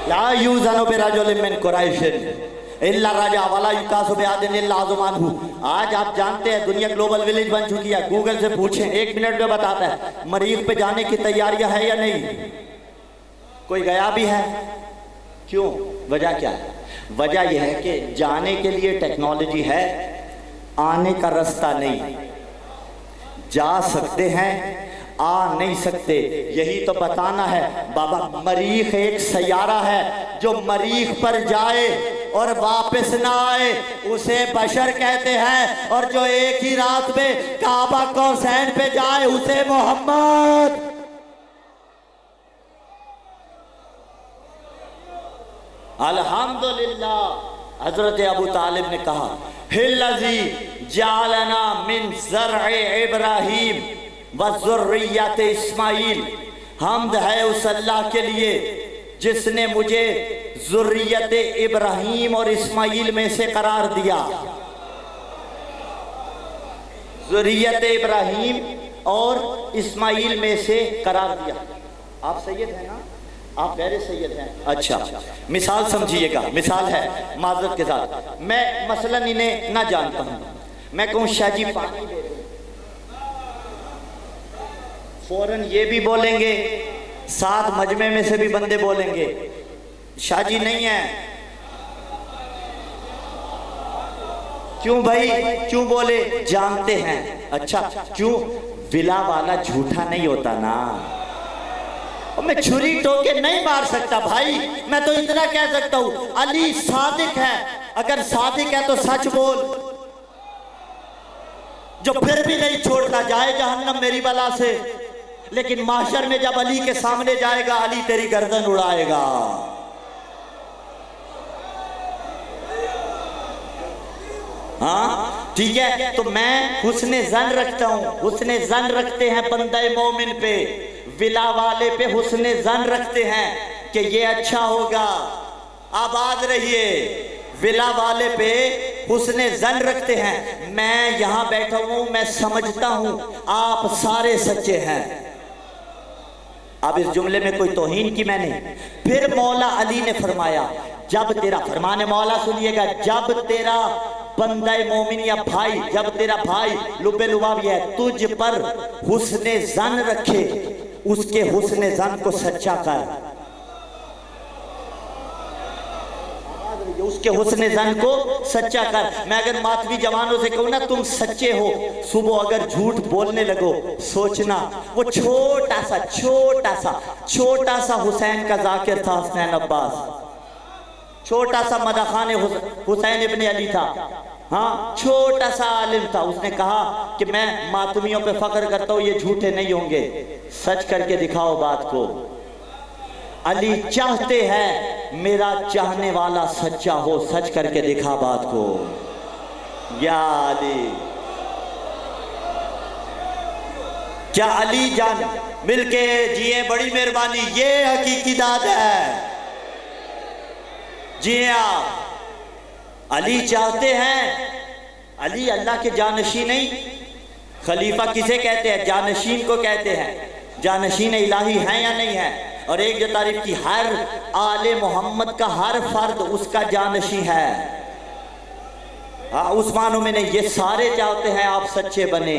ला यूज़नु बिरजुलिन मिन कुरैशिन इल्ला रजा वला युकासु बिअहदिन इल्ला अज़मानहु। आज आप जानते हैं दुनिया ग्लोबल विलेज बन चुकी है। गूगल से पूछें, 1 मिनट में बताता है मरीख पे जाने की तैयारियां है या नहीं। कोई गया भी है? क्यों? वजह क्या है? वजह यह है कि जाने के लिए टेक्नोलॉजी है, आने का रास्ता नहीं। जा सकते हैं, आ नहीं सकते। यही तो बताना है बाबा। मरीख एक सैयारा है, जो मरीख पर जाए और वापस ना आए उसे बशर कहते हैं, और जो एक ही रात में काबा कौसैन पे जाए उसे मोहम्मद। अल्हम्दुलिल्लाह। हजरत अबू तालिब ने कहा हिल्लज़ी जालना मिन ज़रअ इब्राहीम व ज़ुर्रियत इस्माईल। हम्द है उस अल्लाह के लिए जिसने मुझे ज़ुर्रियत इब्राहीम और इस्माईल में से करार दिया। ज़ुर्रियत इब्राहीम और इस्माइल में से करार दिया। आप सैयद हैं ना, आप गैर सैयद हैं। अच्छा, मिसाल समझिएगा, मिसाल है माजरत के साथ। मैं मसलन इन्हें ना जानता हूँ, मैं कहूँ शाह जी पानी दे दो, फौरन ये भी बोलेंगे, साथ मजमे में से भी बंदे बोलेंगे शाह जी नहीं है। क्यों भाई, क्यों बोले? जानते हैं। अच्छा, क्यों? विला वाला झूठा नहीं होता ना। और मैं छुरी टोके नहीं मार सकता भाई, मैं तो इतना कह सकता हूं अली सादिक है। अगर सादिक है तो सच बोल, जो फिर भी नहीं छोड़ता जाए जहन्नम मेरी बला से। लेकिन माशर में जब अली के सामने जाएगा, अली तेरी गर्दन उड़ाएगा। हाँ ठीक है, तो मैं हुस्ने जन रखता हूं। हुस्ने जन रखते हैं बंदे मोमिन पे, विला वाले पे हुस्ने जन रखते हैं कि ये अच्छा होगा। आबाद रहिए। विला वाले पे हुस्ने जन रखते हैं। मैं यहां बैठा हूं, मैं समझता हूं आप सारे सच्चे हैं। अब इस जुमले में कोई तौहीन की मैंने। फिर मौला अली ने फरमाया, जब तेरा फरमाने मौला सुनिएगा, जब तेरा बंदा मोमिन या भाई, जब तेरा भाई लुबे लुबाब है तुझ पर हुस्ने जन रखे, उसके हुस्ने जन को सच्चा कर। उसके हुस्ने जन को सच्चा कर। मैं अगर मातवी जवानों से कहूँ ना तुम सच्चे हो, सुबह अगर झूठ बोलने लगो, सोचना वो छोटा सा हुसैन का जाकिर था, हुसैन अब्बास। छोटा सा मदखान हुसैन इब्ने अली था। हाँ, छोटा सा आलिम था। उसने कहा कि मैं मातमियों पे फख्र करता हूँ, ये झूठे नहीं होंगे, सच करके दिखाओ बात को। अली चाहते हैं मेरा चाहने वाला सच्चा हो, सच करके दिखा बात को। या अली, क्या अली जान मिलके जिए, बड़ी मेहरबानी, ये हकीकी दाद है। जी आप अली चाहते हैं। अली अल्लाह के जानशीन नहीं। खलीफा किसे कहते हैं? जानशीन को कहते हैं। जानशीन इलाही है या नहीं है? और एक जो तारीफ की, हर आले मोहम्मद का हर फर्द उसका जानशी है। हाँ, उस मानों में नहीं। ये सारे चाहते हैं आप सच्चे बने,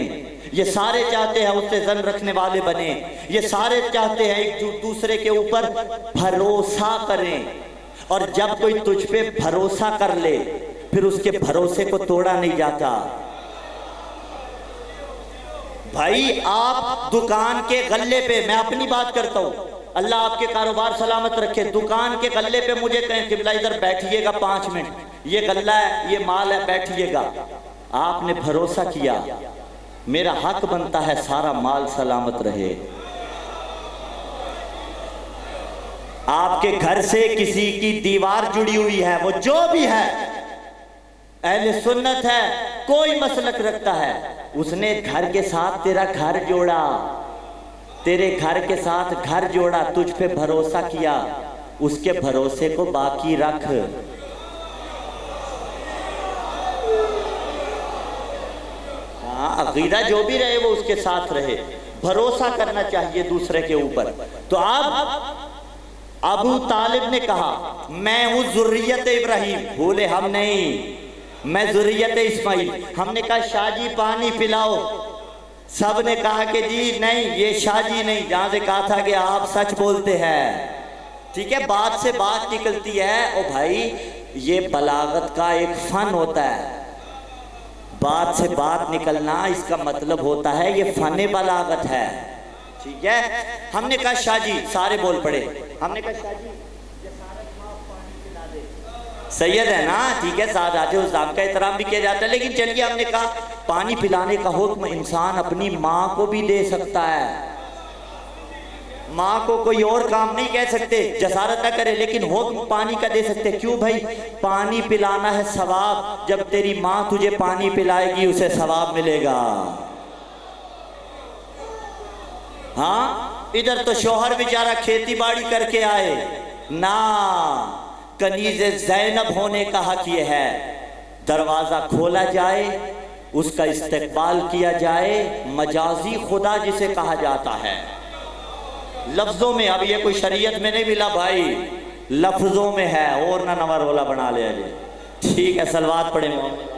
ये सारे चाहते हैं उससे जन रखने वाले बने, ये सारे चाहते हैं एक दूसरे के ऊपर भरोसा करें। और जब कोई तुझ पे भरोसा कर ले, फिर उसके भरोसे को तोड़ा नहीं जाता। भाई आप दुकान के गल्ले पे, मैं अपनी बात करता हूं, अल्लाह आपके कारोबार सलामत रखे, दुकान के गल्ले पे मुझे कहें किबला इधर बैठिएगा 5 मिनट, ये गल्ला है, ये माल है, बैठिएगा। आपने भरोसा किया, मेरा हक बनता है सारा माल सलामत रहे। आपके घर से किसी की दीवार जुड़ी हुई है, वो जो भी है अहले सुन्नत है, कोई मसलक रखता है, उसने घर के साथ तेरा घर जोड़ा, तेरे घर के साथ घर जोड़ा, तुझ पे भरोसा किया, उसके भरोसे को बाकी रख। हाँ, अकीदा जो भी रहे वो उसके साथ रहे, भरोसा करना चाहिए दूसरे के ऊपर। तो आप अबू तालिब ने कहा मैं हूं जुर्रियत इब्राहिम, बोले हम नहीं, मैं जुर्रियत इस्माइल। हमने कहा शाह जी पानी पिलाओ, सब ने कहा कि जी नहीं, ये शाह जी नहीं। जहां से कहा था कि आप सच बोलते हैं, ठीक है, बात से बात निकलती है। ओ भाई, ये बलागत का एक फन होता है, बात से बात निकलना, इसका मतलब होता है ये फन बलागत है, ठीक है। हमने कहा शाह जी, सारे बोल पड़े, हमने कहा शाह जी सैयद है ना, ठीक है, सादात उस दाम का एहतराम भी किया जाता है, लेकिन चलिए हमने कहा पानी पिलाने का हुक्म इंसान अपनी माँ को भी दे सकता है। माँ को कोई और काम नहीं कह सकते, जसारत न करे, लेकिन हुक्म पानी का दे सकते। क्यों भाई? पानी पिलाना है सवाब, जब तेरी माँ तुझे पानी पिलाएगी उसे सवाब मिलेगा। हाँ, इधर तो शौहर बेचारा खेती बाड़ी करके आए ना, कनीज़े ज़ैनब होने का हक ये है, दरवाज़ा खोला जाए, उसका इस्तेकबाल किया जाए। मजाजी खुदा जिसे कहा जाता है, लफ्जों में। अब ये कोई शरीयत में नहीं मिला भाई, लफ्जों में है। और ना नंबर वाला बना लिया जी, ठीक है। सलवात पढ़े मोहम्मद,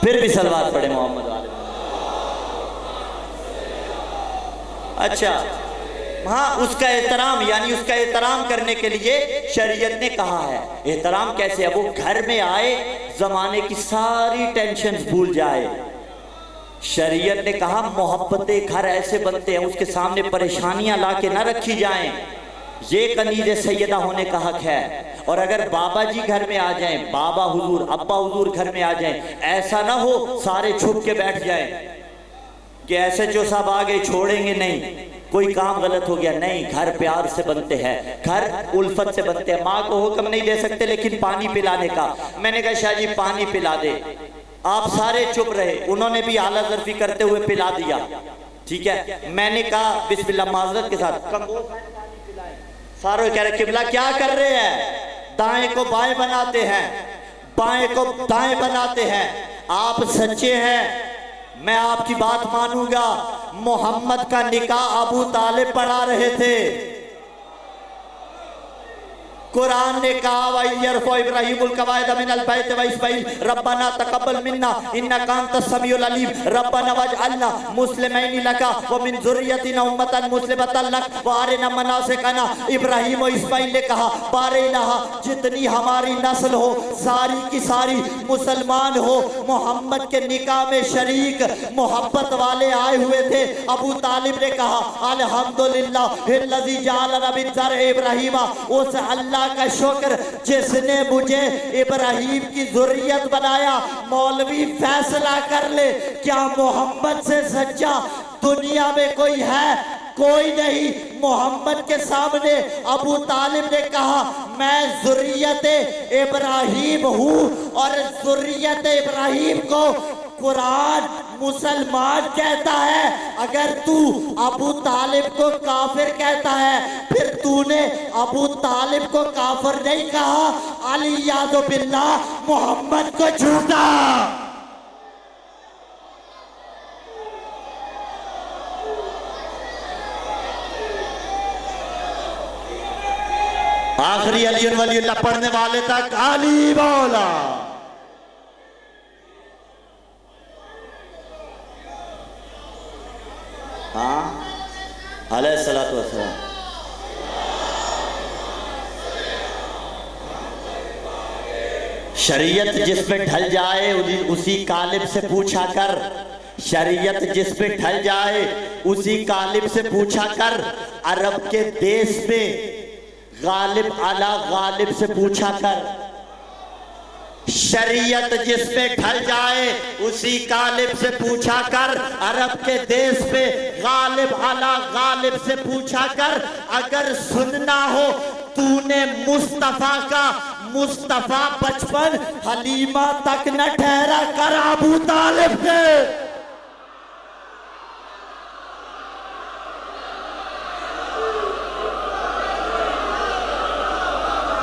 फिर भी सलवात पढ़े मोहम्मद वाले। अच्छा, हाँ, उसका एहतराम, यानी उसका एहतराम करने के लिए शरीयत ने कहा है। एहतराम कैसे है? वो घर में आए, जमाने की सारी टेंशन भूल जाए। शरीयत ने कहा मोहब्बते घर ऐसे बनते हैं, उसके सामने परेशानियां लाके ना रखी जाएं। ये कनीज़े सैयदा होने का हक है। और अगर बाबा जी घर में आ जाएं, बाबा हुजूर, अब्बा हुजूर घर में आ जाएं, ऐसा ना हो सारे छुप के बैठ जाएं कि ऐसे जो साहब आ गए छोड़ेंगे नहीं, कोई काम गलत हो गया। नहीं, घर प्यार से बनते हैं, घर उल्फत से बनते हैं। माँ को हुक्म नहीं दे सकते लेकिन पानी पिलाने का, मैंने कहा शाह जी पानी पिला दे, आप सारे चुप रहे। उन्होंने भी आला ज़र्फी करते हुए पिला दिया, ठीक है। मैंने कहा बिस्मिल्लाह माज़रत के साथ, सारे कह रहे किबला क्या कर रहे हैं? दाएं को बाएं बनाते हैं, बाएं को दाएं बनाते हैं। आप सच्चे हैं, मैं आपकी बात मानूंगा। मोहम्मद का निकाह अबू तालिब पढ़ा रहे थे। कुरान ने कहा इब्राहीमुल कवाइद मिनल बैत व इस्माईल रब्बना तकब्बल मिन्ना इन्नका अंतस समीउल अलीम रब्बना वजअलना मुस्लिमैन लका व मिन ज़ुर्रियतिना उम्मतन मुस्लिमतन लक व अरिना मनासिकना। इब्राहीम और इस्माईल ने कहा बारे इलाहा, जितनी हमारी नस्ल हो सारी की सारी मुसलमान हो। मोहम्मद के निकाह में शरीक मोहब्बत वाले आए हुए थे। अबू तालिब ने कहा अल्हम्दुलिल्लाह हिल्लज़ी जअलना मिन ज़र्इ इब्राहीम, उस अल्लाह का शुक्र जिसने मुझे इब्राहिम की ज़ुर्रियत बनाया। मौलवी फैसला कर ले, क्या मोहम्मद से सच्चा दुनिया में कोई है? कोई नहीं। मोहम्मद के सामने अबू तालिब ने कहा मैं ज़ुर्रियत इब्राहिम हूँ, और ज़ुर्रियत इब्राहिम को कुरान मुसलमान कहता है। अगर तू अबू तालिब को काफिर कहता है, फिर तूने अबू तालिब को काफिर नहीं कहा। अली यादो बिल्लाह, मोहम्मद को झूठा। आखिरी अली वलीउल्लाह पढ़ने वाले तक अली बोला। हाँ, अलैहिस्सलातु वस्सलाम। शरीयत जिस पे ढल जाए उसी कालिब से पूछा कर। शरीयत जिस पे ढल जाए उसी कालिब से पूछा कर। अरब के देश में गालिब अला गालिब से पूछा कर। शरीयत जिस पे ढल जाए उसी गालिब से पूछा कर। अरब के देश पे गालिब अला गालिब से पूछा कर। अगर सुनना हो तूने मुस्तफा का, मुस्तफा बचपन हलीमा तक न ठहरा कर अबू तालिब के।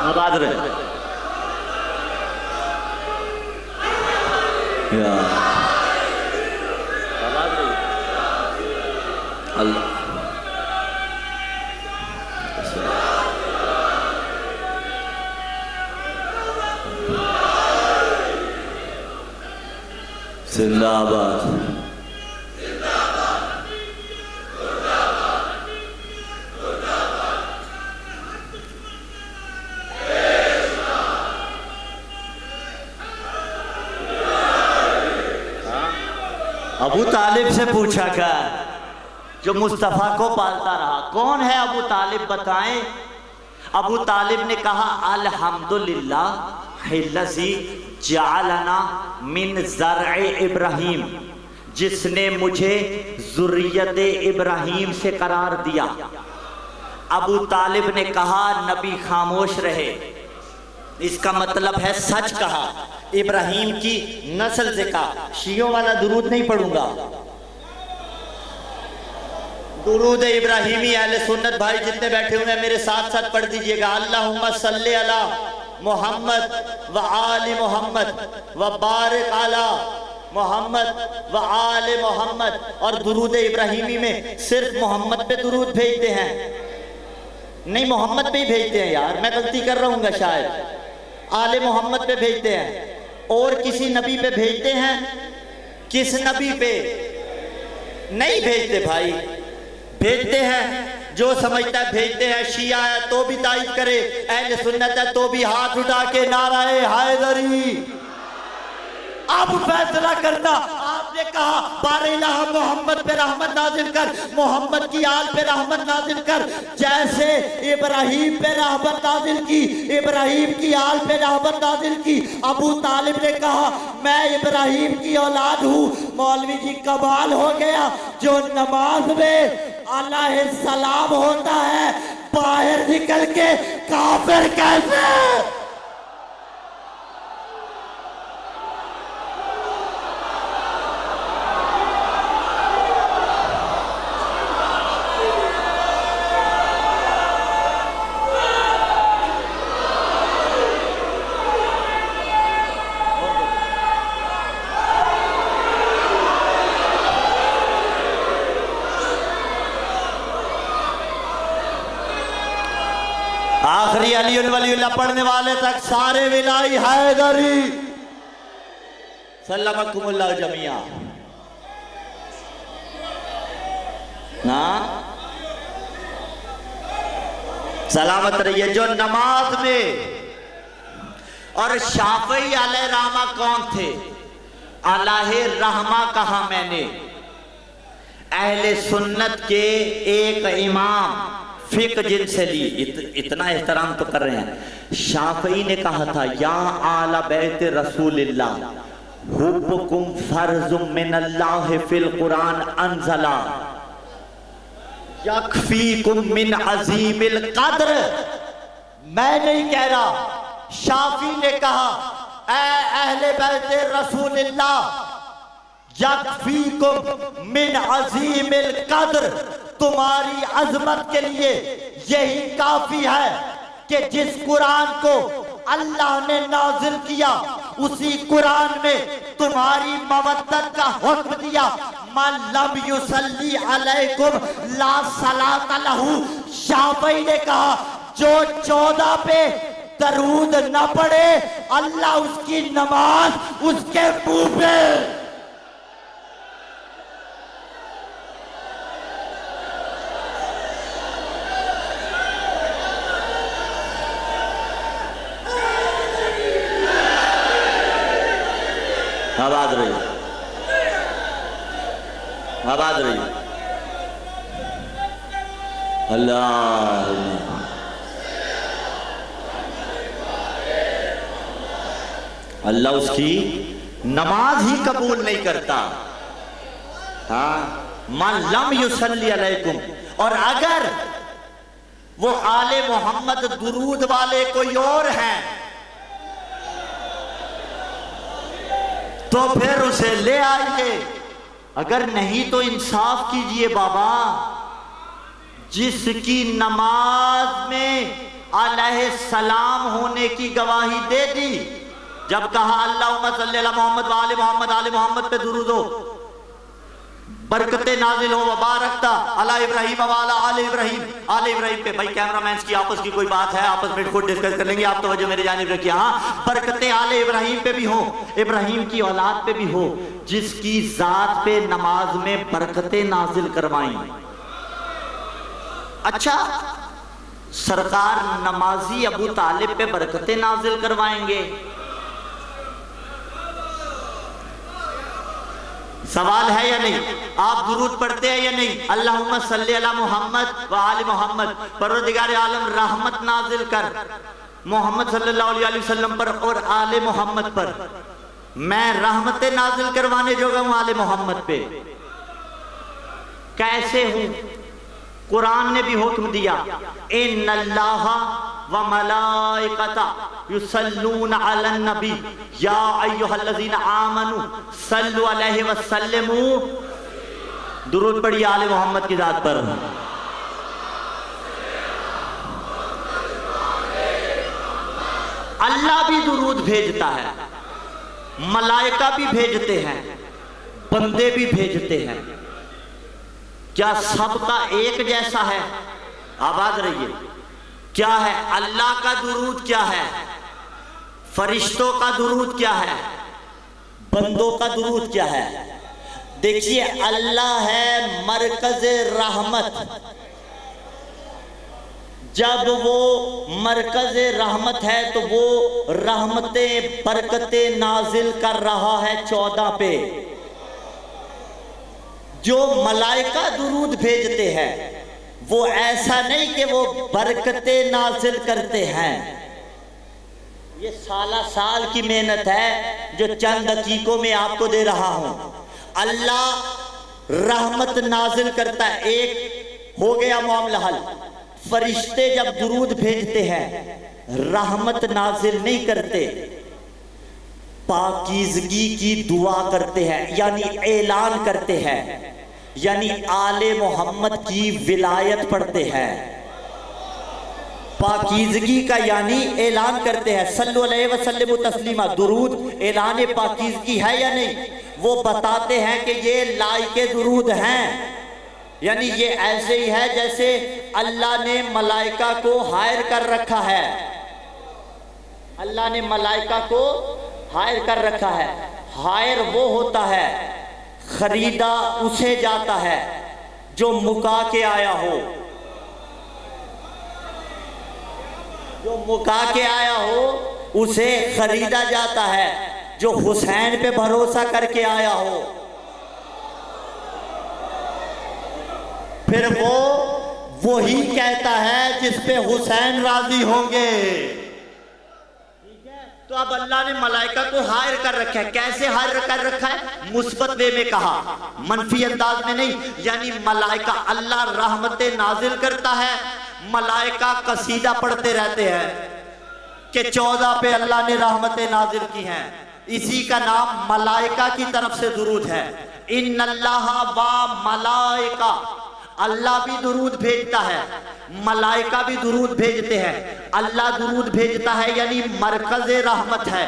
आबाद रहे अल्लाह। जिंदाबाद। अबू तालिब से पूछा कर, जो मुस्तफ़ा को पालता रहा। कौन है अबू तालिब, बताएं। अबू तालिब ने कहा अल्हम्दुलिल्लाह हिल्लज़ी जअलना मिन ज़र्इ इब्राहीम, जिसने मुझे ज़ुर्रियत इब्राहीम से करार दिया। अबू तालिब ने कहा नबी खामोश रहे, इसका मतलब है सच कहा। इब्राहीम की नस्ल से कहा। शियों वाला दुरूद नहीं पढ़ूंगा, दुरूद इब्राहीमी अहले सुन्नत भाई जितने बैठे हुए हैं मेरे साथ साथ पढ़ दीजिएगा। अल्लाहुम्मा सल्ली अला मोहम्मद व आले मोहम्मद व बारिक अला मोहम्मद व आले मोहम्मद। और दुरूद इब्राहिमी में सिर्फ मोहम्मद पे दुरूद भेजते हैं, नहीं मोहम्मद पे ही भेजते हैं यार, मैं गलती कर रहा हूँ शायद, आले मोहम्मद पे भेजते हैं। और किसी नबी पे भेजते हैं? किस नबी पे नहीं भेजते भाई, भेजते हैं जो समझता है भेजते हैं। शिया है तो भी तायद करे, अहले सुन्नत है तो भी हाथ उठा के नाराए हैदरी। अब फैसला करना, आपने कहा बारिलाह मोहम्मद पे रहमत नाजिल कर, मोहम्मद की आल पे रहमत नाजिल कर, जैसे इब्राहिम पे रहमत नाजिल की, इब्राहिम की आल पे रहमत नाजिल की। अबू तालिब ने कहा मैं इब्राहिम की औलाद हूँ। मौलवी जी कमाल हो गया, जो नमाज में अलैहि सलाम होता है बाहर निकल के काफिर कैसे? आखिरी अली वलीउल्लाह पढ़ने वाले तक सारे विलाई हैदरी सल्लमकुमुल्लाह जमिया ना सलामत रहिए। जो नमाज में, और शाफई अलैहि रहमा कौन थे? अलैहि रहमा कहा मैंने, अहले सुन्नत के एक इमाम फिक जिनसे ली, इतना एहतराम तो कर रहे हैं। शाफई ने कहा था या आला बैत रसूलिल्लाह हुब्बुकुम फर्जुम मिनल्लाह फिल कुरान अनज़ला यकफीकुम मिन अज़ीमिल कद्र। मैं नहीं कह रहा, शाफी ने कहा ऐ अहले बैत रसूलिल्लाह यकफीकुम मिन अज़ीमिल कद्र, तुम्हारी अजमत के लिए यही काफी है कि जिस कुरान को अल्लाह ने नाजिल किया उसी कुरान में तुम्हारी मवद्दत का हुक्म दिया। मन लम युसल्ली अलैकुम ला सलात लहू। शाफई ने कहा जो 14 पे दरूद न पढ़े अल्लाह उसकी नमाज उसके मुंह पे। आबाद रही, आबाद रही। अल्लाह अल्लाह उसकी नमाज ही कबूल नहीं करता। हाँ, मन लम युसल्ली अलैकुम। और अगर वो आले मोहम्मद दुरूद वाले कोई और हैं तो फिर उसे ले आइए, अगर नहीं तो इंसाफ कीजिए बाबा। जिसकी नमाज में अलैहि सलाम होने की गवाही दे दी, जब कहा अल्लाहुम्मा सल्ली अला मोहम्मद व आले मोहम्मद, आले मोहम्मद पे दुरूद हो, बरकतें नाजिल हो, बारकता अला इब्राहिम व अला आले इब्राहिम, आले इब्राहिम पे। भाई कैमरामैन की आपस की कोई बात है, आपस में खुद डिस्कस कर लेंगे, आप तो वजह मेरी जानिब रखिए। हाँ, बरकतें आले इब्राहिम पे भी हो, इब्राहिम की औलाद पे भी हो, जिसकी जात पे नमाज में बरकतें नाजिल करवाई। अच्छा, सरकार नमाजी अबू तालिब पे बरकतें नाजिल करवाएंगे? सवाल है या नहीं? आप दुरूद पढ़ते हैं या नहीं? अल्लाहुम्मा सल्ली अला मोहम्मद व आले मोहम्मद। परवरदिगार आलम रहमत नाजिल कर मोहम्मद सल्लल्लाहु अलैहि वसल्लम पर और आले मोहम्मद पर। मैं रहमतें नाजिल करवाने जोगा हूं आले मोहम्मद पे। कैसे हूं? कुरान ने भी हुक्म दिया, इन्नल्लाह व मलाइकता युसल्लून अलन नबी या अय्युहल्लज़ीना आमनू सल्लु अलैहि व सल्लिमू। दुरूद पढ़िए आले मोहम्मद की जात पर। अल्लाह भी दुरूद भेजता है, मलाइका भी भेजते हैं, बंदे भी भेजते हैं। क्या सबका एक जैसा है? आवाज रही है। क्या है? अल्लाह का दुरूद क्या है? फरिश्तों का दुरूद क्या है? बंदों का दुरूद क्या है? देखिए, अल्लाह है मरकज रहमत। जब वो मरकज रहमत है तो वो रहमतें बरकतें नाजिल कर रहा है 14 पे। जो मलाइका दुरूद भेजते हैं वो ऐसा नहीं कि वो बरकतें नाजिल करते हैं, ये साला साल की मेहनत है जो चंद दकीकों में आपको दे रहा हूं। अल्लाह रहमत नाजिल करता है, एक हो गया मामला हल। फरिश्ते जब दुरूद भेजते हैं रहमत नाजिल नहीं करते, पाकीज़गी की दुआ करते हैं, यानी ऐलान करते हैं, यानी आले मोहम्मद की विलायत पढ़ते हैं। पाकीज़गी का यानी ऐलान करते हैं। सल्लल्लाहु अलैहि वसल्लम तस्लीमा, दुरूद ऐलान पाकीज़गी है या नहीं? वो बताते हैं कि ये लाइके दुरूद हैं, यानी ये ऐसे ही है जैसे अल्लाह ने मलाइका को हायर कर रखा है। अल्लाह ने मलाइका को हायर कर रखा है। हायर वो होता है, खरीदा उसे जाता है जो मुका के आया हो, जो मुका के आया हो उसे खरीदा जाता है, जो हुसैन पे भरोसा करके आया हो फिर वो ही कहता है जिस पे हुसैन राजी होंगे। ठीक है, तो अब अल्लाह ने मलाइका को हायर कर रखा है। कैसे हायर कर रखा है? मुस्बत वे में कहा, मनफी अंदाज में नहीं। यानी मलाइका, अल्लाह रहमतें नाजिल करता है, मलाइका कसीदा पढ़ते रहते हैं कि 14 पे अल्लाह ने रहमतें नाजिल की हैं। इसी का नाम मलाइका की तरफ से दुरूद है। इन्नल्लाह व मलाइका, अल्लाह भी दुरूद भेजता है, मलाइका भी दुरूद भेजते हैं। अल्लाह दुरूद भेजता है यानी मरकज रहमत है,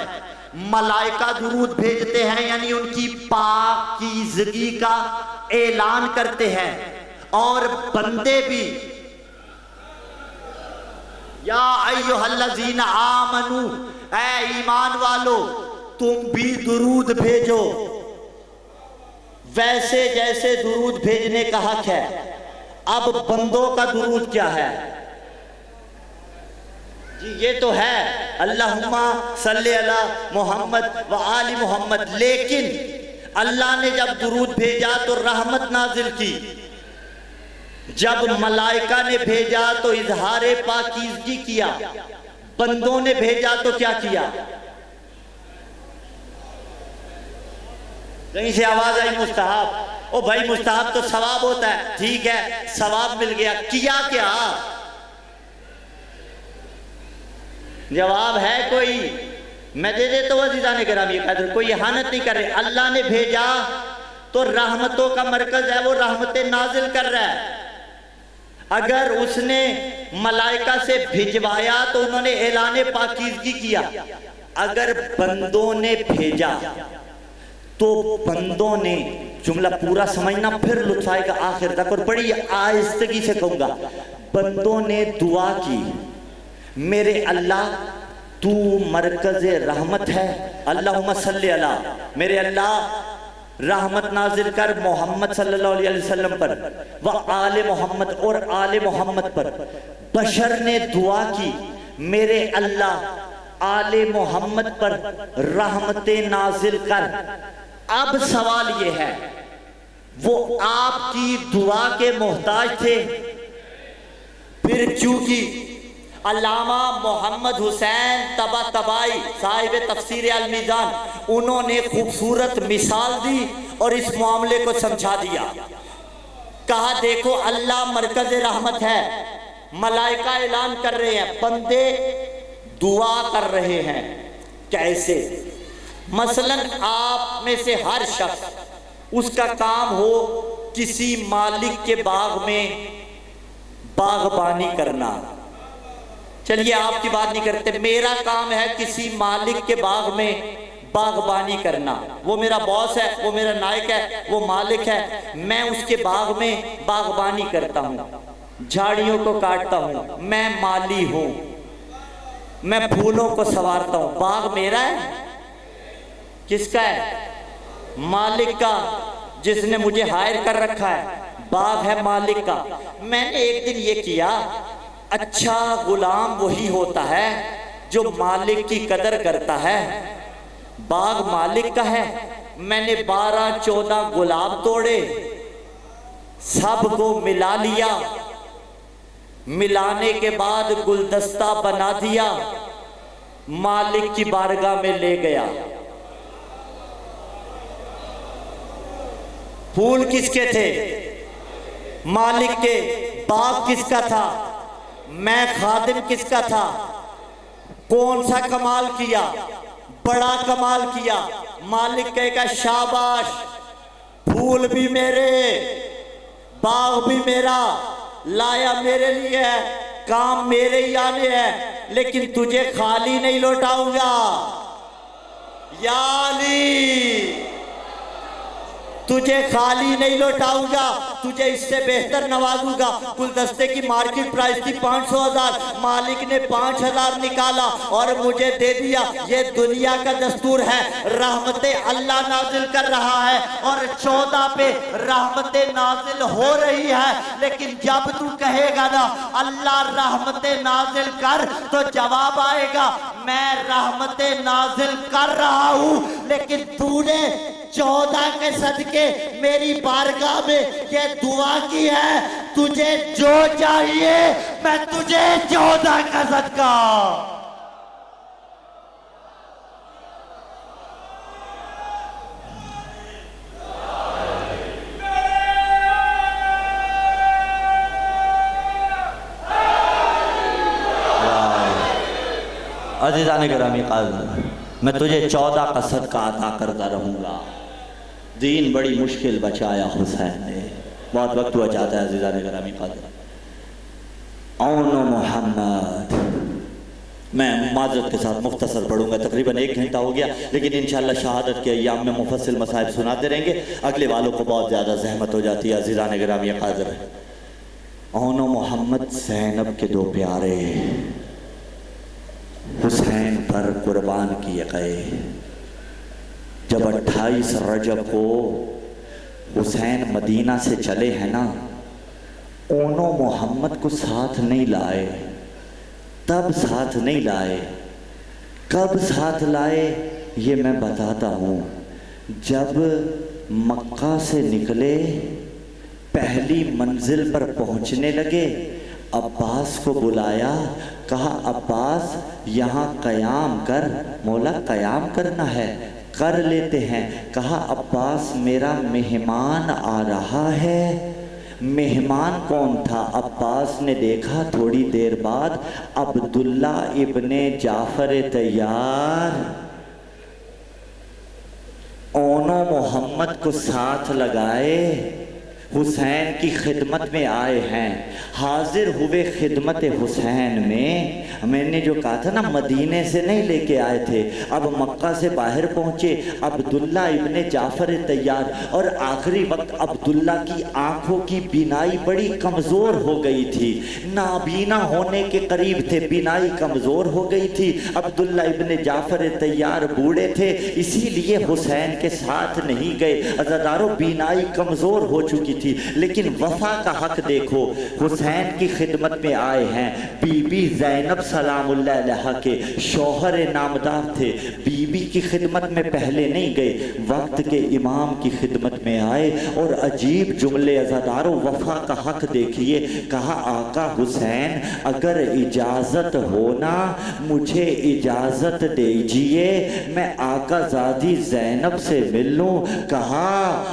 मलाइका दुरूद भेजते हैं यानी उनकी पाकीज़गी का ऐलान करते हैं। और बंदे भी, या अय्युहल्लज़ीना आमनू, ऐ ईमान वालो तुम भी दुरूद भेजो, वैसे जैसे दुरूद भेजने का हक है। अब बंदों का दुरूद क्या है जी? ये तो है अल्लाहुम्मा सल्ली अला मोहम्मद व आली मोहम्मद, लेकिन अल्लाह ने जब दुरूद भेजा तो रहमत नाजिल की, जब मलाइका ने भेजा तो इजहारे पाकीज़गी किया, बंदों ने भेजा तो क्या किया? कहीं से आवाज आई मुस्तहाब। ओ भाई, मुस्तहाब तो सवाब होता है, ठीक है सवाब मिल गया, किया क्या? जवाब है कोई? मैं दे दे तो वज़ीज़ाने गिरामी क़द्र, कोई इहानत नहीं कर रहे। अल्लाह ने भेजा तो रहमतों का मरकज है, वो रहमतें नाजिल कर रहा है। अगर उसने मलाइका से भिजवाया तो उन्होंने ऐलान पाकीज़गी किया। अगर बंदों ने भेजा तो बंदों ने, जुमला पूरा समझना फिर लुत्फ आएगा आखिर तक, और बड़ी आहिस्तगी से कहूंगा। बंदों ने दुआ की, मेरे अल्लाह तू मरकज रहमत है, अल्लाहुम्मा सल्ली अला, मेरे अल्लाह रहमत नाजिल कर मोहम्मद सल्लल्लाहु अलैहि वसल्लम पर, व आले मोहम्मद, और आले मोहम्मद पर। बशर ने दुआ की, मेरे अल्लाह आले मोहम्मद पर रहमतें नाजिल कर। अब सवाल ये है, वो आपकी दुआ के मोहताज थे, फिर चूंकि अल्लामा मोहम्मद हुसैन तबातबाई साहिब तफसीर अल मीज़ान, उन्होंने खूबसूरत मिसाल दी और इस मामले को समझा दिया। कहा देखो अल्लाह मरकज रहमत है, मलाइका ऐलान कर रहे हैं, बंदे दुआ कर रहे हैं। कैसे? मसलन आप में से हर शख्स उसका काम हो किसी मालिक के बाग में बागबानी करना, चलिए आपकी बात नहीं करते, मेरा काम है किसी मालिक के बाग में बागबानी करना। वो मेरा बॉस है, वो मेरा नायक है, वो मालिक है, मैं उसके बाग में बागबानी करता हूँ, झाड़ियों को काटता हूँ, मैं माली हूँ, मैं फूलों को संवारता हूँ। बाग मेरा है, किसका है? मालिक का, जिसने मुझे हायर कर रखा है। बाग है मालिक का। मैंने एक दिन ये किया, अच्छा गुलाम वही होता है जो मालिक की कदर करता है। बाग मालिक का है, मैंने 12-14 गुलाब तोड़े, सबको मिला लिया, मिलाने के बाद गुलदस्ता बना दिया, मालिक की बारगाह में ले गया। फूल किसके थे? मालिक के। बाग किसका था? मैं खादिम किसका था? कौन सा कमाल किया? बड़ा कमाल किया। मालिक कहेगा शाबाश, फूल भी मेरे, बाग भी मेरा, लाया मेरे लिए है, काम मेरे ही आने हैं, लेकिन तुझे खाली नहीं लौटाऊंगा। या अली, तुझे खाली नहीं लौटाऊंगा, तुझे इससे बेहतर नवाजूंगा। गुलदस्ते की मार्केट प्राइस थी 500,000, मालिक ने 5,000 निकाला और मुझे दे दिया। ये दुनिया का दस्तूर है, रहमतें अल्लाह नाजिल कर रहा है और 14 पे रहमतें नाजिल हो रही है। लेकिन जब तू कहेगा ना अल्लाह रहमतें नाजिल कर, तो जवाब आएगा मैं रहमतें नाजिल कर रहा हूं, लेकिन तूने 14 के सदके मेरी बारगाह में ये दुआ की है, तुझे जो चाहिए मैं तुझे 14 का सदका। अज़ीज़ान गिरामी क़ादर, मैं तुझे 14 का सदका अता करता रहूंगा। दीन बड़ी मुश्किल बचाया हुसैन ने। बहुत वक्त हुआ जाता है अज़ीज़ान गिरामी क़ादर। औनो मोहम्मद, मैं माज़रत के साथ मुख्तसर पढ़ूंगा, तकरीबन 1 घंटा हो गया, लेकिन इंशाअल्लाह शहादत के अय्याम में मुफस्सिल मसाइब सुनाते रहेंगे। अगले वालों को बहुत ज़्यादा ज़हमत हो जाती है। अज़ीज़ान गिरामी क़ादर, औनो मोहम्मद ज़ैनब के 2 प्यारे हुसैन पर कुर्बान किए गए। जब 28 रजब को हुसैन मदीना से चले हैं ना, ओनो मोहम्मद को साथ नहीं लाए। तब साथ नहीं लाए, कब साथ लाए ये मैं बताता हूँ। जब मक्का से निकले, पहली मंजिल पर पहुँचने लगे, अब्बास को बुलाया, कहा अब्बास यहाँ क़याम कर। मौला क़याम करना है, कर लेते हैं। कहा अब्बास मेरा मेहमान आ रहा है। मेहमान कौन था? अब्बास ने देखा थोड़ी देर बाद अब्दुल्ला इब्ने जाफर तैयार ओनो मोहम्मद को साथ लगाए, हुसैन की खिदमत में आए हैं। हाजिर हुए खिदमत हुसैन में। मैंने जो कहा था ना, मदीने से नहीं लेके आए थे, अब मक्का से बाहर पहुँचे। अब्दुल्ला इब्ने जाफर तैयार, और आखिरी वक्त अब्दुल्ला की आंखों की बीनाई बड़ी कमज़ोर हो गई थी, नाबीना होने के करीब थे, बीनाई कमज़ोर हो गई थी। अब्दुल्ला इब्ने जाफर तैयार बूढ़े थे, इसीलिए हुसैन के साथ नहीं गए। अज़ादारों, बीनाई कमज़ोर हो चुकी थी, लेकिन वफा का हक देखो, हुसैन की खिदमत में आए हैं। बीबी ज़ैनब सलामुल्लाह अलैहा के शौहर नामदार थे, बीबी की खिदमत में पहले नहीं गए, वक्त के इमाम की खिदमत में आए। और अजीब जुमले अज़ादारों, वफा का हक देखिए। कहा आका हुसैन अगर इजाज़त हो ना, मुझे इजाज़त दीजिए, मैं आका ज़ादी ज़ैनब से मिल लूँ। कहा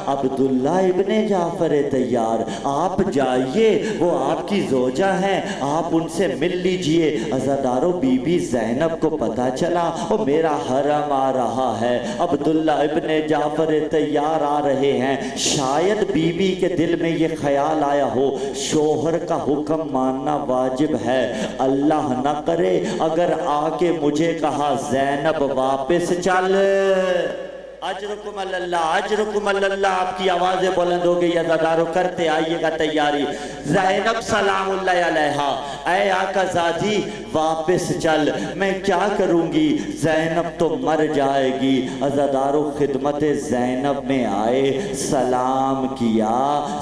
अब्दुल्ला इब्ने जाफर तैयार, आप जाइए, वो आपकी जोजा हैं, आप उनसे मिल लीजिए। अज़ादारों, बीबी ज़ैनब को पता चला और मेरा हरम आ रहा है, अब्दुल्ला इब्ने जाफर तैयार आ रहे हैं। शायद बीबी के दिल में ये ख्याल आया हो शोहर का हुक्म मानना वाजिब है, अल्लाह न करे अगर आके मुझे कहा ज़ैनब वापस चल, अजरुकुम अल्लाह, अजरुकुम अल्लाह, आपकी आवाज़ें बुलंद हो गई। अज़ादारों, करते आइएगा तैयारी। ज़ैनब सलामुल्लाह अलैहा, ऐ आका ज़ादी वापस चल, मैं क्या करूँगी, ज़ैनब तो मर जाएगी। अज़ादारों, खिदमत ज़ैनब में आए, सलाम किया,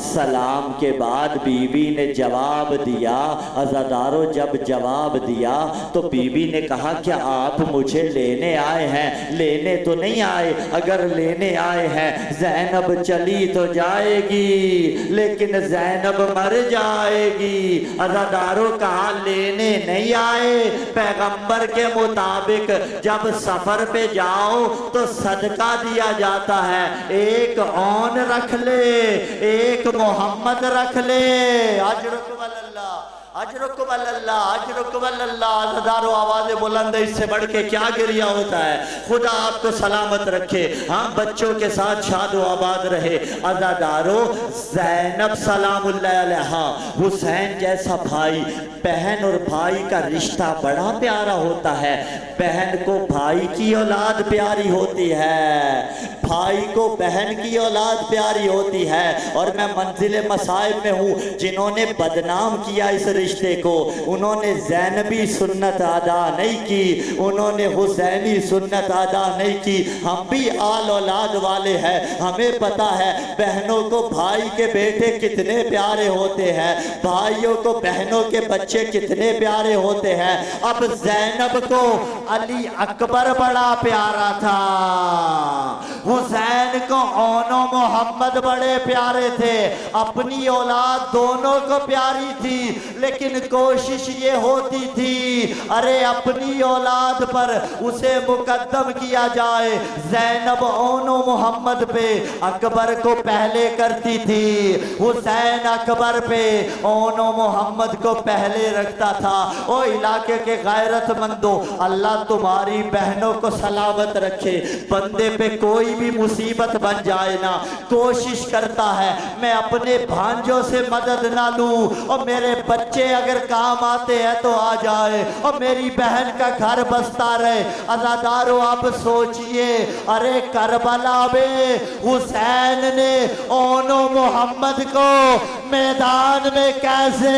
सलाम के बाद बीबी ने जवाब दिया। अज़ादारों, जब जवाब दिया तो बीबी ने कहा क्या आप मुझे लेने आए हैं? लेने तो नहीं आए, अगर लेने आए हैं ज़ैनब चली तो जाएगी लेकिन ज़ैनब मर जाएगी। अज़ादारों, कहा लेने नहीं आए, पैगंबर के मुताबिक जब सफर पे जाओ तो सदका दिया जाता है, एक औन रख ले, एक मोहम्मद रख ले। अजरुकुम अल्लाह, अजरुकुम अल्लाह, अजरुकुम अल्लाह। अज़ादारों, आवाज़ें बुलंद है, इससे बढ़ के क्या गिरिया होता है। खुदा आपको सलामत रखे, हम बच्चों के साथ शादो आबाद रहे। अज़ादारों, ज़ैनब सलामुल्लाह अलैहा, हुसैन जैसा भाई, बहन और भाई का रिश्ता बड़ा प्यारा होता है। बहन को भाई की औलाद प्यारी होती है, भाई को बहन की औलाद प्यारी होती है। और मैं मंजिल मसाइब में हूँ, जिन्होंने बदनाम किया इस रिश्ते को, उन्होंने ज़ैनबी सुन्नत अदा नहीं की, उन्होंने हुसैनी सुन्नत अदा नहीं की। हम भी आल औलाद वाले हैं, हमें पता है बहनों को भाई के बेटे कितने प्यारे होते हैं, भाइयों को बहनों के बच्चे कितने प्यारे होते हैं। अब ज़ैनब को अली अकबर बड़ा प्यारा था, हुसैन को ओनो मोहम्मद बड़े प्यारे थे, अपनी औलाद दोनों को प्यारी थी, लेकिन कोशिश ये होती थी अरे अपनी औलाद पर उसे मुकद्दम किया जाए। ज़ैनब ओनो मोहम्मद पे अकबर को पहले करती थी, हुसैन अकबर पे ओनो मोहम्मद को पहले रखता था। ओ इलाके के गैरतमंदों, अल्लाह तुम्हारी बहनों को सलामत रखे। बंदे पे कोई भी मुसीबत बन जाए ना, कोशिश करता है मैं अपने भांजों से मदद ना लूं, और मेरे बच्चे अगर काम आते हैं तो आ जाए, और मेरी बहन का घर बसता रहे। अज़ादारों, आप सोचिए, अरे करबला में हुसैन ने ओनो मोहम्मद को मैदान में कैसे,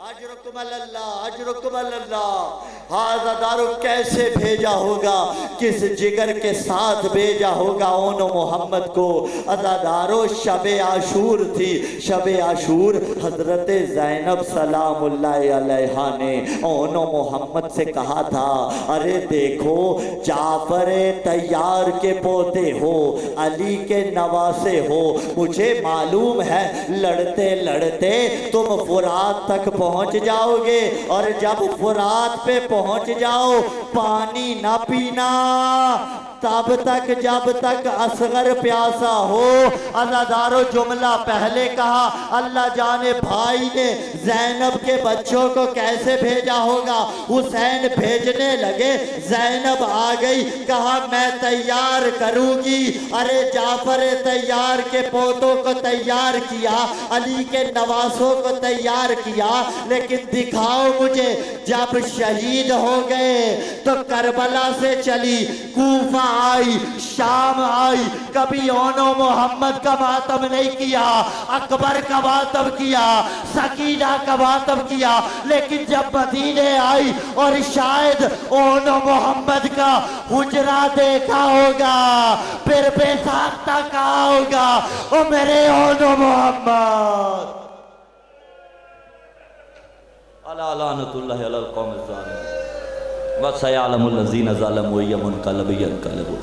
अजरुकुम अल्लाह, अजरुकुम अल्लाह, अज़ादारों कैसे भेजा होगा, किस जिगर के साथ भेजा होगा ओनो मोहम्मद को। अज़ादारों, शबे आशूर थी, शबे आशूर हजरत ज़ैनब सलामुल्लाह अलैहा ने ओनो मोहम्मद से कहा था अरे देखो, जाफर तैयार के पोते हो, अली के नवासे हो, मुझे मालूम है लड़ते लड़ते तुम फुरात तक पहुंच जाओगे, और जब फुरात पे पहुंच जाओ पानी ना पीना तब तक जब तक असगर प्यासा हो। अज़ादारों, जुमला पहले कहा, अल्लाह जाने भाई ने ज़ैनब के बच्चों को कैसे भेजा होगा। हुसैन भेजने लगे, ज़ैनब आ गई, कहा मैं तैयार करूंगी। अरे जाफर तैयार के पोतों को तैयार किया, अली के नवासों को तैयार किया, लेकिन दिखाओ मुझे जब शहीद हो गए तो करबला से चली, कूफा आई, शाम आई, कभी ओनो मोहम्मद का मातम नहीं किया, अकबर का मातम किया, सकीना का मातम किया, लेकिन जब मदीने आई और शायद ओनो मोहम्मद का हुजरा देखा होगा, फिर बेसाख्ता कहा होगा ओ मेरे ओनो मोहम्मद। अला लानतुल्लाहि अलल कौमिज़ ज़ालिमीन व सयअलमुल लज़ीना ज़लमू यमुनक़लिबू।